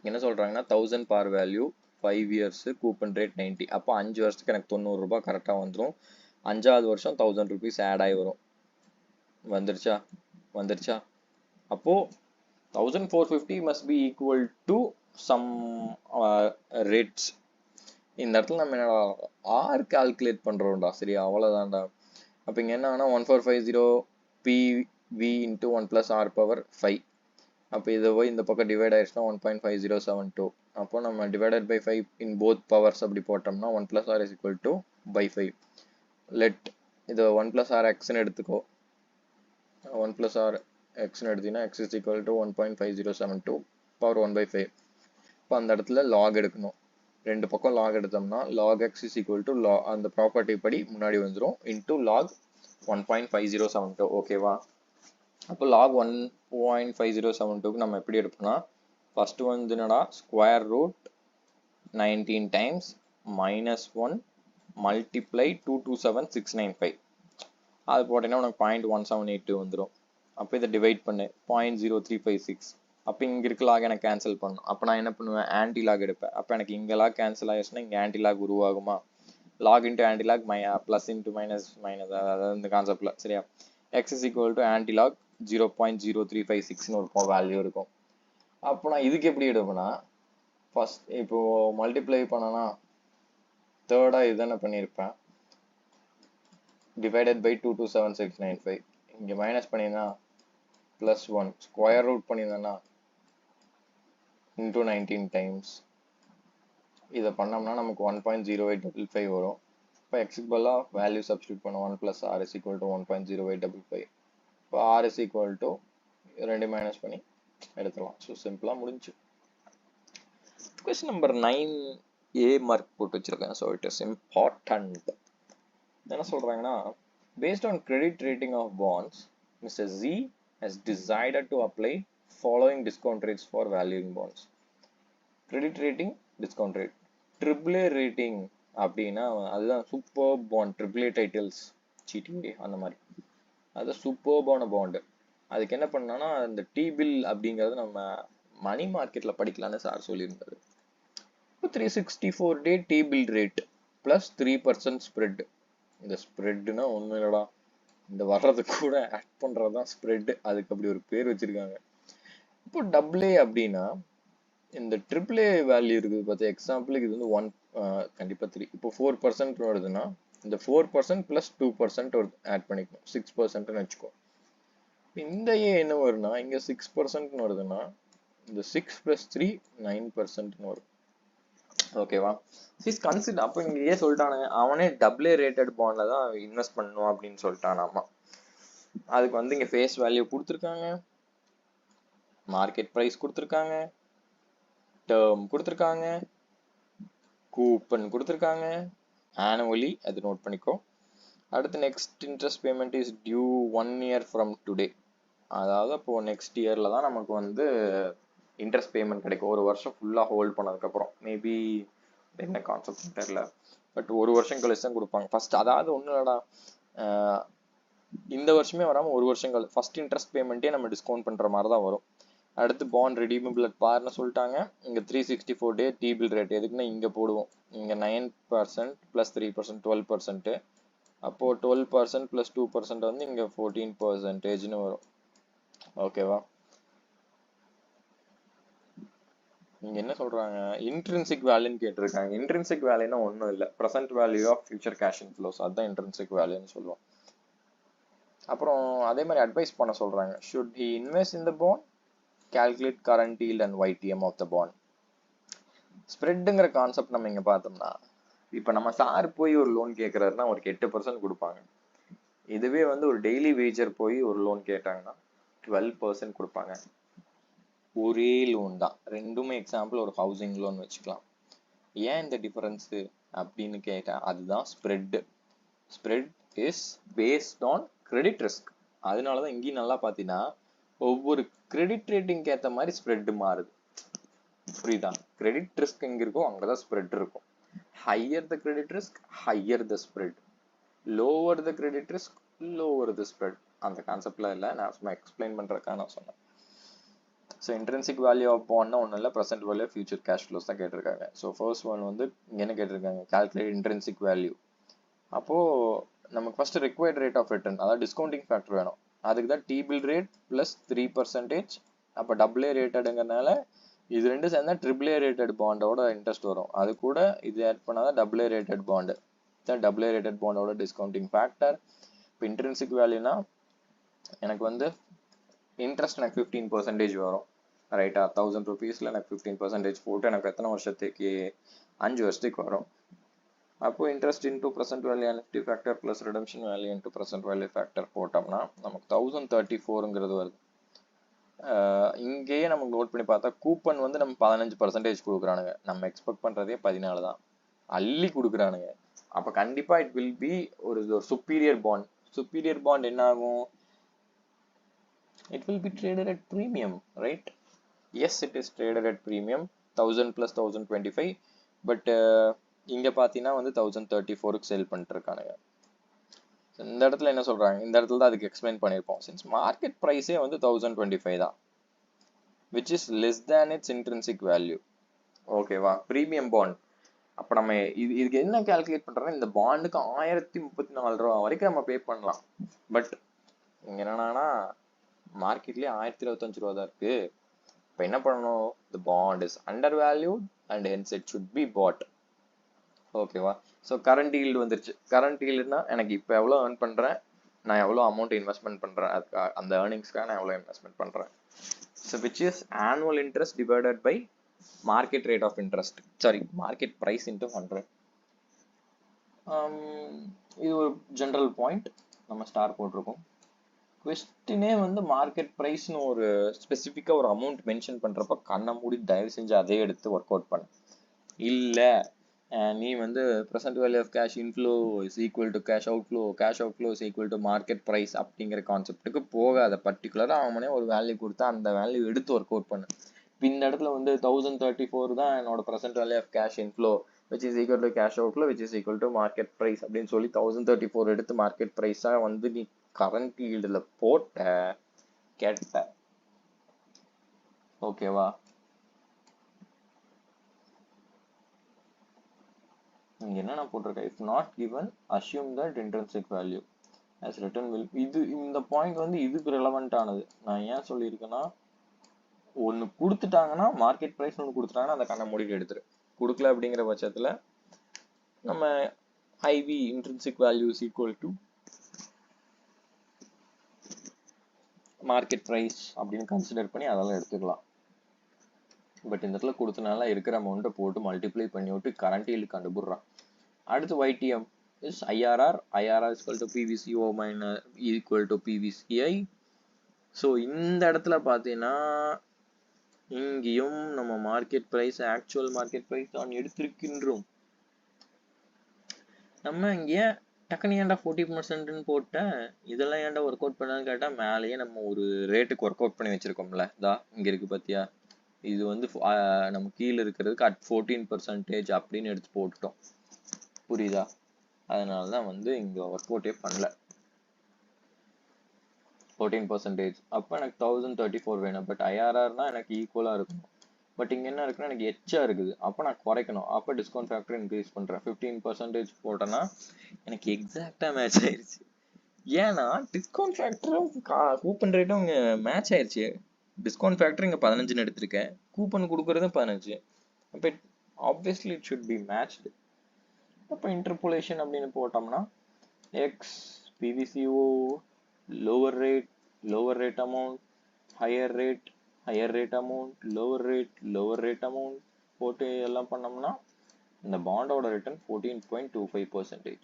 Speaker 1: என்ன சொல்கிறாங்கன்னா 1000 par value, 5 years, coupon rate 90. அப்போ 5 வருஷத்துக்கு எனக்கு 90 ரூபாய் கரெக்டாக வந்துடும். 5வது வருஷம் 1000 rupees ஆட் ஆகி வரும். வந்துருச்சா? அப்போ 1450 must be equal to some rates. இந்த இடத்துல நம்ம என்னடா ஆர் கால்குலேட் பண்ணுறோம்டா, சரியா? அவ்வளோதான்டா. அப்போ இங்கே என்ன ஆனா 1450 PV into 1 plus R power 5. அப்போ இதை போய் இந்த பக்கம் டிவைட் ஆயிடுச்சுன்னா 1.5072. அப்போ நம்ம divided by 5 in both powers அப்படி போட்டோம்னா 1 plus R is equal to by 5. Let இதை 1 plus R xன்னு எடுத்துக்கோ. 1 plus R xன்னு எடுத்தீங்கன்னா x is equal to 1.5072 power 1 by 5. இப்போ அந்த இடத்துல log எடுக்கணும். ரெண்டு பக்கம் log எடுத்தோம்னா log x is equal to log, அந்த ப்ராப்பர்ட்டி படி முன்னாடி வந்துடும், into log 1.5072. ஓகேவா? அப்போ log 1.5072க்கு நம்ம எப்படி எடுப்போம்னா, ஃபர்ஸ்ட் வந்து என்னடா ஸ்கொயர் ரூட் 19 times -1 multiply 227695. அது போட்டீங்கன்னா உனக்கு 0.1782 வந்துடும். அப்போ இதை டிவைட் பண்ணு 0.0356. அப்போ இங்கே இருக்க லாக் எனக்கு கேன்சல் பண்ணணும். அப்போ நான் என்ன பண்ணுவேன், ஆன்டி லாக் எடுப்பேன். அப்போ எனக்கு இங்கே லாக் கேன்சல் ஆகிடுச்சுன்னா இங்கே ஆன்டி லாக் உருவாகுமா. Log into anti log plus into minus, அதாவது இந்த கான்செப்டில், சரியா? X is equal to anti log 0.0356ன்னு ஒரு வேல்யூ இருக்கும். அப்போ நான் இதுக்கு எப்படி எடுப்பேன்னா, ஃபர்ஸ்ட் இப்போது மல்டிப்ளை பண்ணனா தேர்டாக இதுதானே பண்ணியிருப்பேன், டிவைடட் பை 227695. இங்கே மைனஸ் பண்ணினா +1, ஸ்கொயர் ரூட் பண்ணியிருந்தேன்னா into 19 times. இதை பண்ணோம்னா நமக்கு 1.0855 வரும். இப்போ எக்ஸுக்கு பதிலாக வேல்யூ சப்ஸ்டியூட் பண்ண 1 plus R is equal to 1.0855. இப்போ R is equal to 2 minus பண்ணி எடுத்துடலாம். ஸோ சிம்பிளாக முடிஞ்சு. கொஸ்டின் நம்பர் 9A மார்க் போட்டு வச்சிருக்கேன். So it is important. என்ன சொல்கிறாங்கன்னா, based on credit rating of bonds, Mr. Z has decided to apply following discount rates for valuing bonds. Credit rating, discount rate. AAA rating அப்படின்னா அதுதான் super bond, AAA titles, GTA அந்த மாதிரி. அது சூப்பர்பான பாண்டு. அதுக்கு என்ன பண்ணான்னா, இந்த T-bill அப்படிங்கிறது நம்ம மணி மார்க்கெட்டில் படிக்கலான்னு சார் சொல்லியிருந்தாரு. இப்போ 364 day T-bill rate plus 3% spread. இந்த ஸ்ப்ரெட்னா ஒன்றும் இல்லைடா, இந்த வர்றது கூட ஆட் பண்ணுறது தான் ஸ்ப்ரெட். அதுக்கு அப்படி ஒரு பேர் வச்சுருக்காங்க. இப்போ AA அப்படின்னா இந்த AAA வேல்யூ இருக்குது பார்த்து, எக்ஸாம்பிளுக்கு இது வந்து 1 கண்டிப்பாக 3. இப்போ 4% வருதுன்னா இந்த 4% ப்ளஸ் 2% ஒரு ஆட் பண்ணிக்கணும், 6%ன்னு வச்சுக்கோ. இந்த என்ன வரும்னா இங்கே 6%ன்னு வருதுன்னா இந்த 6 + 3 9%ன்னு வரும். ஓகேவா? His consider. அப்போ இங்கே சொல்லிட்டானுங்க, அவனே AA ரேட்டட் பாண்டில் தான் இன்வெஸ்ட் பண்ணணும் அப்படின்னு சொல்லிட்டானாமா. அதுக்கு வந்து இங்கே ஃபேஸ் வேல்யூ கொடுத்துருக்காங்க, மார்க்கெட் ப்ரைஸ் கொடுத்துருக்காங்க, டேர்ம் கொடுத்துருக்காங்க, கூப்பன் கொடுத்துருக்காங்க, ஆனுவலி, அது நோட் பண்ணிக்கோ. அடுத்து next interest payment is due 1 year from today. அதாவது அப்போது நெக்ஸ்ட் இயரில் தான் நமக்கு வந்து இன்ட்ரெஸ்ட் பேமெண்ட் கிடைக்கும் ஒரு வருஷம் ஃபுல்லாக ஹோல்ட் பண்ணதுக்கப்புறம். மேபி என்ன கான்செப்ட் தெரியல, பட் ஒரு வருஷம் கழிச்சு தான் கொடுப்பாங்க ஃபர்ஸ்ட். அதாவது ஒன்றும் இல்லடா, இந்த வருஷமே வராமல் ஒரு வருஷம் கழிச்சு ஃபர்ஸ்ட் இன்ட்ரெஸ்ட் பேமெண்ட்டே நம்ம டிஸ்கவுண்ட் பண்ணுற மாதிரி தான் வரும். அடுத்து பாண்ட் ரெடீமபிள் அட் பார்னு சொல்லிட்டாங்க. இங்கே 364 டே T-bill ரேட் எதுக்குன்னா இங்கே போடுவோம். இங்கே 9% + 3% 12%. அப்போது 12% + 2% வந்து இங்கே 14%ன்னு வரும். ஓகேவா? இங்க என்ன சொல்றாங்க, இன்ட்ரின்சிக் வேல்யூன்னு கேட்டிருக்காங்க. இன்ட்ரின்சிக் வேல்யூனா ஒன்றும் இல்லை, present value of future cash inflows, அதுதான் இன்ட்ரின்சிக் வேல்யூன்னு சொல்லுவோம். அப்புறம் அதே மாதிரி அட்வைஸ் பண்ண சொல்றாங்க. Should he invest in the bond, calculate current yield and YTM of the bond. ஸ்ப்ரெட்டுங்கிற கான்செப்ட் நம்ம இங்க பார்த்தோம்னா, இப்போ நம்ம சார் போய் ஒரு லோன் கேட்கறாருன்னா ஒரு 8% கொடுப்பாங்க. இதுவே வந்து ஒரு டெய்லி வேஜர் போய் ஒரு லோன் கேட்டாங்கன்னா 12% கொடுப்பாங்க. ஒரே லோன் தான், ரெண்டுமே எக்ஸாம்பிள் ஒரு ஹவுசிங் லோன் வச்சுக்கலாம். ஏன் இந்த டிஃபரன்ஸு அப்படின்னு கேட்டா அதுதான் spread. Spread is based on credit risk. அதனாலதான் இங்கேயும் நல்லா பார்த்தீங்கன்னா ஒவ்வொரு கிரெடிட் ரேட்டிங்க்கு ஏற்ற மாதிரி ஸ்ப்ரெட் மாறுது. புரியுதா? கிரெடிட் ரிஸ்க் எங்க இருக்கோ அங்கதான் ஸ்ப்ரெட் இருக்கும். Higher the credit risk, higher the spread. Lower the credit risk, lower the spread. அந்த கான்செப்ட்ல இல்லை, நான் சும்மா எக்ஸ்பிளைன் பண்றதுக்காக நான் சொன்னேன். ஸோ இன்ட்ரென்சிக் வேல்யூ ஆஃப் பாண்ட்னா ஒன்றும் இல்லை, present value future cash flows தான் கேட்டிருக்காங்க. ஸோ ஃபர்ஸ்ட் ஒன் வந்து இங்கே என்ன கேட்டிருக்காங்க, கால்குலேட் இன்ட்ரென்சிக் வேல்யூ. அப்போது நமக்கு first required rate of return, அதாவது டிஸ்கவுண்டிங் ஃபேக்டர் வேணும். அதுக்கு தான் T-bill ரேட் ப்ளஸ் 3%. அப்போ AA ரேட்டடுங்கிறதுனால இது ரெண்டும் சேர்ந்தா AAA ரேட்டட் பாண்டோட இன்ட்ரெஸ்ட் வரும். அது கூட இது ஆட் பண்ணாதான் AA ரேட்டட் பாண்டு. தான் AA ரேட்டட் பாண்டோட டிஸ்கவுண்டிங் ஃபேக்டர். இப்போ இன்ட்ரென்சிக் வேல்யூனா எனக்கு வந்து இன்ட்ரெஸ்ட் எனக்கு 15% வரும், ரைட்டா? 1000 rupeesல எனக்கு 15% போட்டு எனக்கு எத்தனை வருஷத்துக்கு, 5 வருஷத்துக்கு வரும். அப்போ interest into present value annuity factor plus redemption value into present value factor போட்டோம்னா நமக்கு 1034ங்கிறது வருது. இங்கேயே நமக்கு நோட் பண்ணி பார்த்தா கூப்பன் வந்து நம்ம 15% கொடுக்குறானுங்க. நம்ம எக்ஸ்பெக்ட் பண்றதே 14 தான், அள்ளி கொடுக்குறானுங்க. அப்ப கண்டிப்பா இட் வில் பி ஒரு சுப்பீரியர் பாண்ட். சுப்பீரியர் பாண்ட் என்ன ஆகும், it will be traded at premium, right? Yes, it is traded at premium, 1000 plus 1025, but இங்க பாத்தீங்கன்னா வந்து 1034க்கு சேல் பண்ணிட்டு இருக்கானுங்க. இந்த இடத்துல என்ன சொல்றாங்க, இந்த இடத்துல தான் அதுக்கு எக்ஸ்பிளைன் பண்ணிருப்போம். சின்ஸ் மார்க்கெட் பிரைஸே வந்து 1025 தான், which is less than its intrinsic value. ஓகேவா? Premium bond. அப்ப நம்ம இதுக்கு என்ன கால்குலேட் பண்றோம்னா, இந்த பாண்டுக்கு 1034 ரூபா வரைக்கும் நம்ம பே பண்ணலாம். பட் இங்க என்னன்னா மார்க்கெட்லயே 1025 ரூபா தான் இருக்கு. இப்போ என்ன பண்ணணும், the bond is undervalued and hence it should be bought. ஓகேவா? ஸோ கரண்ட் ஈல்டு வந்துருச்சு. கரண்ட் ஈல்டுனா எனக்கு இப்போ எவ்வளோ ஏர்ன் பண்ணுறேன், நான் எவ்வளோ அமௌண்ட் இன்வெஸ்ட்மெண்ட் பண்ணுறேன், அதுக்கு அந்த ஏர்னிங்ஸ்க்காக நான் எவ்வளோ இன்வெஸ்ட்மெண்ட் பண்ணுறேன். So which is annual interest divided by market rate of interest, sorry market price into 100. இது ஒரு ஜென்ரல் பாயிண்ட், நம்ம ஸ்டார் போட்டிருக்கோம். கொஸ்டினே வந்து மார்க்கெட் ப்ரைஸ்னு ஒரு ஸ்பெசிஃபிக்காக ஒரு அமௌண்ட் மென்ஷன் பண்ணுறப்ப கண்ணை மூடி தயவு செஞ்சு அதே எடுத்து ஒர்க் அவுட் பண்ணு. இல்லை நீ வந்து present value of cash inflow is equal to cash outflow, cash outflow is equal to market price அப்படிங்கிற கான்செப்ட்டுக்கு போகாத. பர்டிகுலராக அவனே ஒரு வேல்யூ கொடுத்தா அந்த வேல்யூ எடுத்து ஒர்க் அவுட் பண்ணு. இப்போ இந்த இடத்துல வந்து 1034 தான் என்னோட present value of cash inflow which is equal to cash outflow which is equal to market price அப்படின்னு சொல்லி 1034 எடுத்து மார்க்கெட் ப்ரைஸா வந்து நீ கரண்ட் ஈல்டுல போட்ட கேட்ட. ஓகேவா? இங்க என்ன போட்டிருக்க, if not given assume that intrinsic value as written will. இது இந்த பாயிண்ட் வந்து இதுக்கு ரெலவெண்ட் ஆனது. நான் ஏன் சொல்லியிருக்கேன்னா, ஒன்னு கொடுத்துட்டாங்கன்னா மார்க்கெட் பிரைஸ் ஒன்று கொடுத்துட்டாங்கன்னா அந்த கண்ணை மூடிட்டு எடுத்துரு. கொடுக்கல அப்படிங்கிற பட்சத்துல நம்ம IV intrinsic value is equal to market price அப்படின்னு கன்சிடர் பண்ணி அதெல்லாம் எடுத்துக்கலாம். பட் இந்த இடத்துல கொடுத்தனால இருக்கிற அமௌண்ட்டை போட்டு மல்டிப்ளை பண்ணி விட்டு கரண்ட் ஈல்டு கண்டுபிடுறான். அடுத்து YTM is IRR. IRR is equal to PVCO minus equal to PVCI. So இந்த இடத்துல பார்த்தீங்கன்னா இங்கேயும் நம்ம market price actual market price தான் எடுத்திருக்கின்றோம். நம்ம இங்கே டக்குனு ஏன்டா 40%ன்னு போட்டேன், இதெல்லாம் ஏன்டா ஒர்க் அவுட் பண்ணான்னு கேட்டால் மேலேயே நம்ம ஒரு ரேட்டுக்கு ஒர்க் அவுட் பண்ணி வச்சிருக்கோம்ல, இதா இங்கே இருக்கு பார்த்தியா, இது வந்து நம்ம கீழே இருக்கிறதுக்கு at 14% அப்படின்னு எடுத்து போட்டுட்டோம். புரியுதா? அதனாலதான் வந்து இங்க ஒர்க் அவுட்டே பண்ணல. 14%. அப்ப எனக்கு 1034 வேணும். பட் ஐஆர்ஆர்னா எனக்கு ஈக்குவலா இருக்கும். பட் இங்க என்ன இருக்குன்னா எனக்கு எச்சா இருக்குது. அப்ப நான் குறைக்கணும். அப்ப டிஸ்கவுண்ட் ஃபேக்டர் இன்க்ரீஸ் பண்றேன். 15% போட்டேன்னா எனக்கு எக்ஸாக்டா மேட்ச் ஆயிருச்சு. ஏன்னா டிஸ்கவுண்ட் ஃபேக்டரும் கூப்பன் ரேட்டும் இங்க மேட்ச் ஆயிருச்சு. டிஸ்கவுண்ட் ஃபேக்டர் இங்க 15 எடுத்திருக்கேன். கூப்பன் கொடுக்கறதும் 15. அப்ப obviously it should be matched. அப்ப இன்டர்போலேஷன் அப்படின்னு போட்டோம்னா X பிவிசிஓ lower rate amount, higher rate amount, lower rate amount போட்டு எல்லாம் பண்ணோம்னா இந்த பாண்டோட ரிட்டர்ன் 14.25%.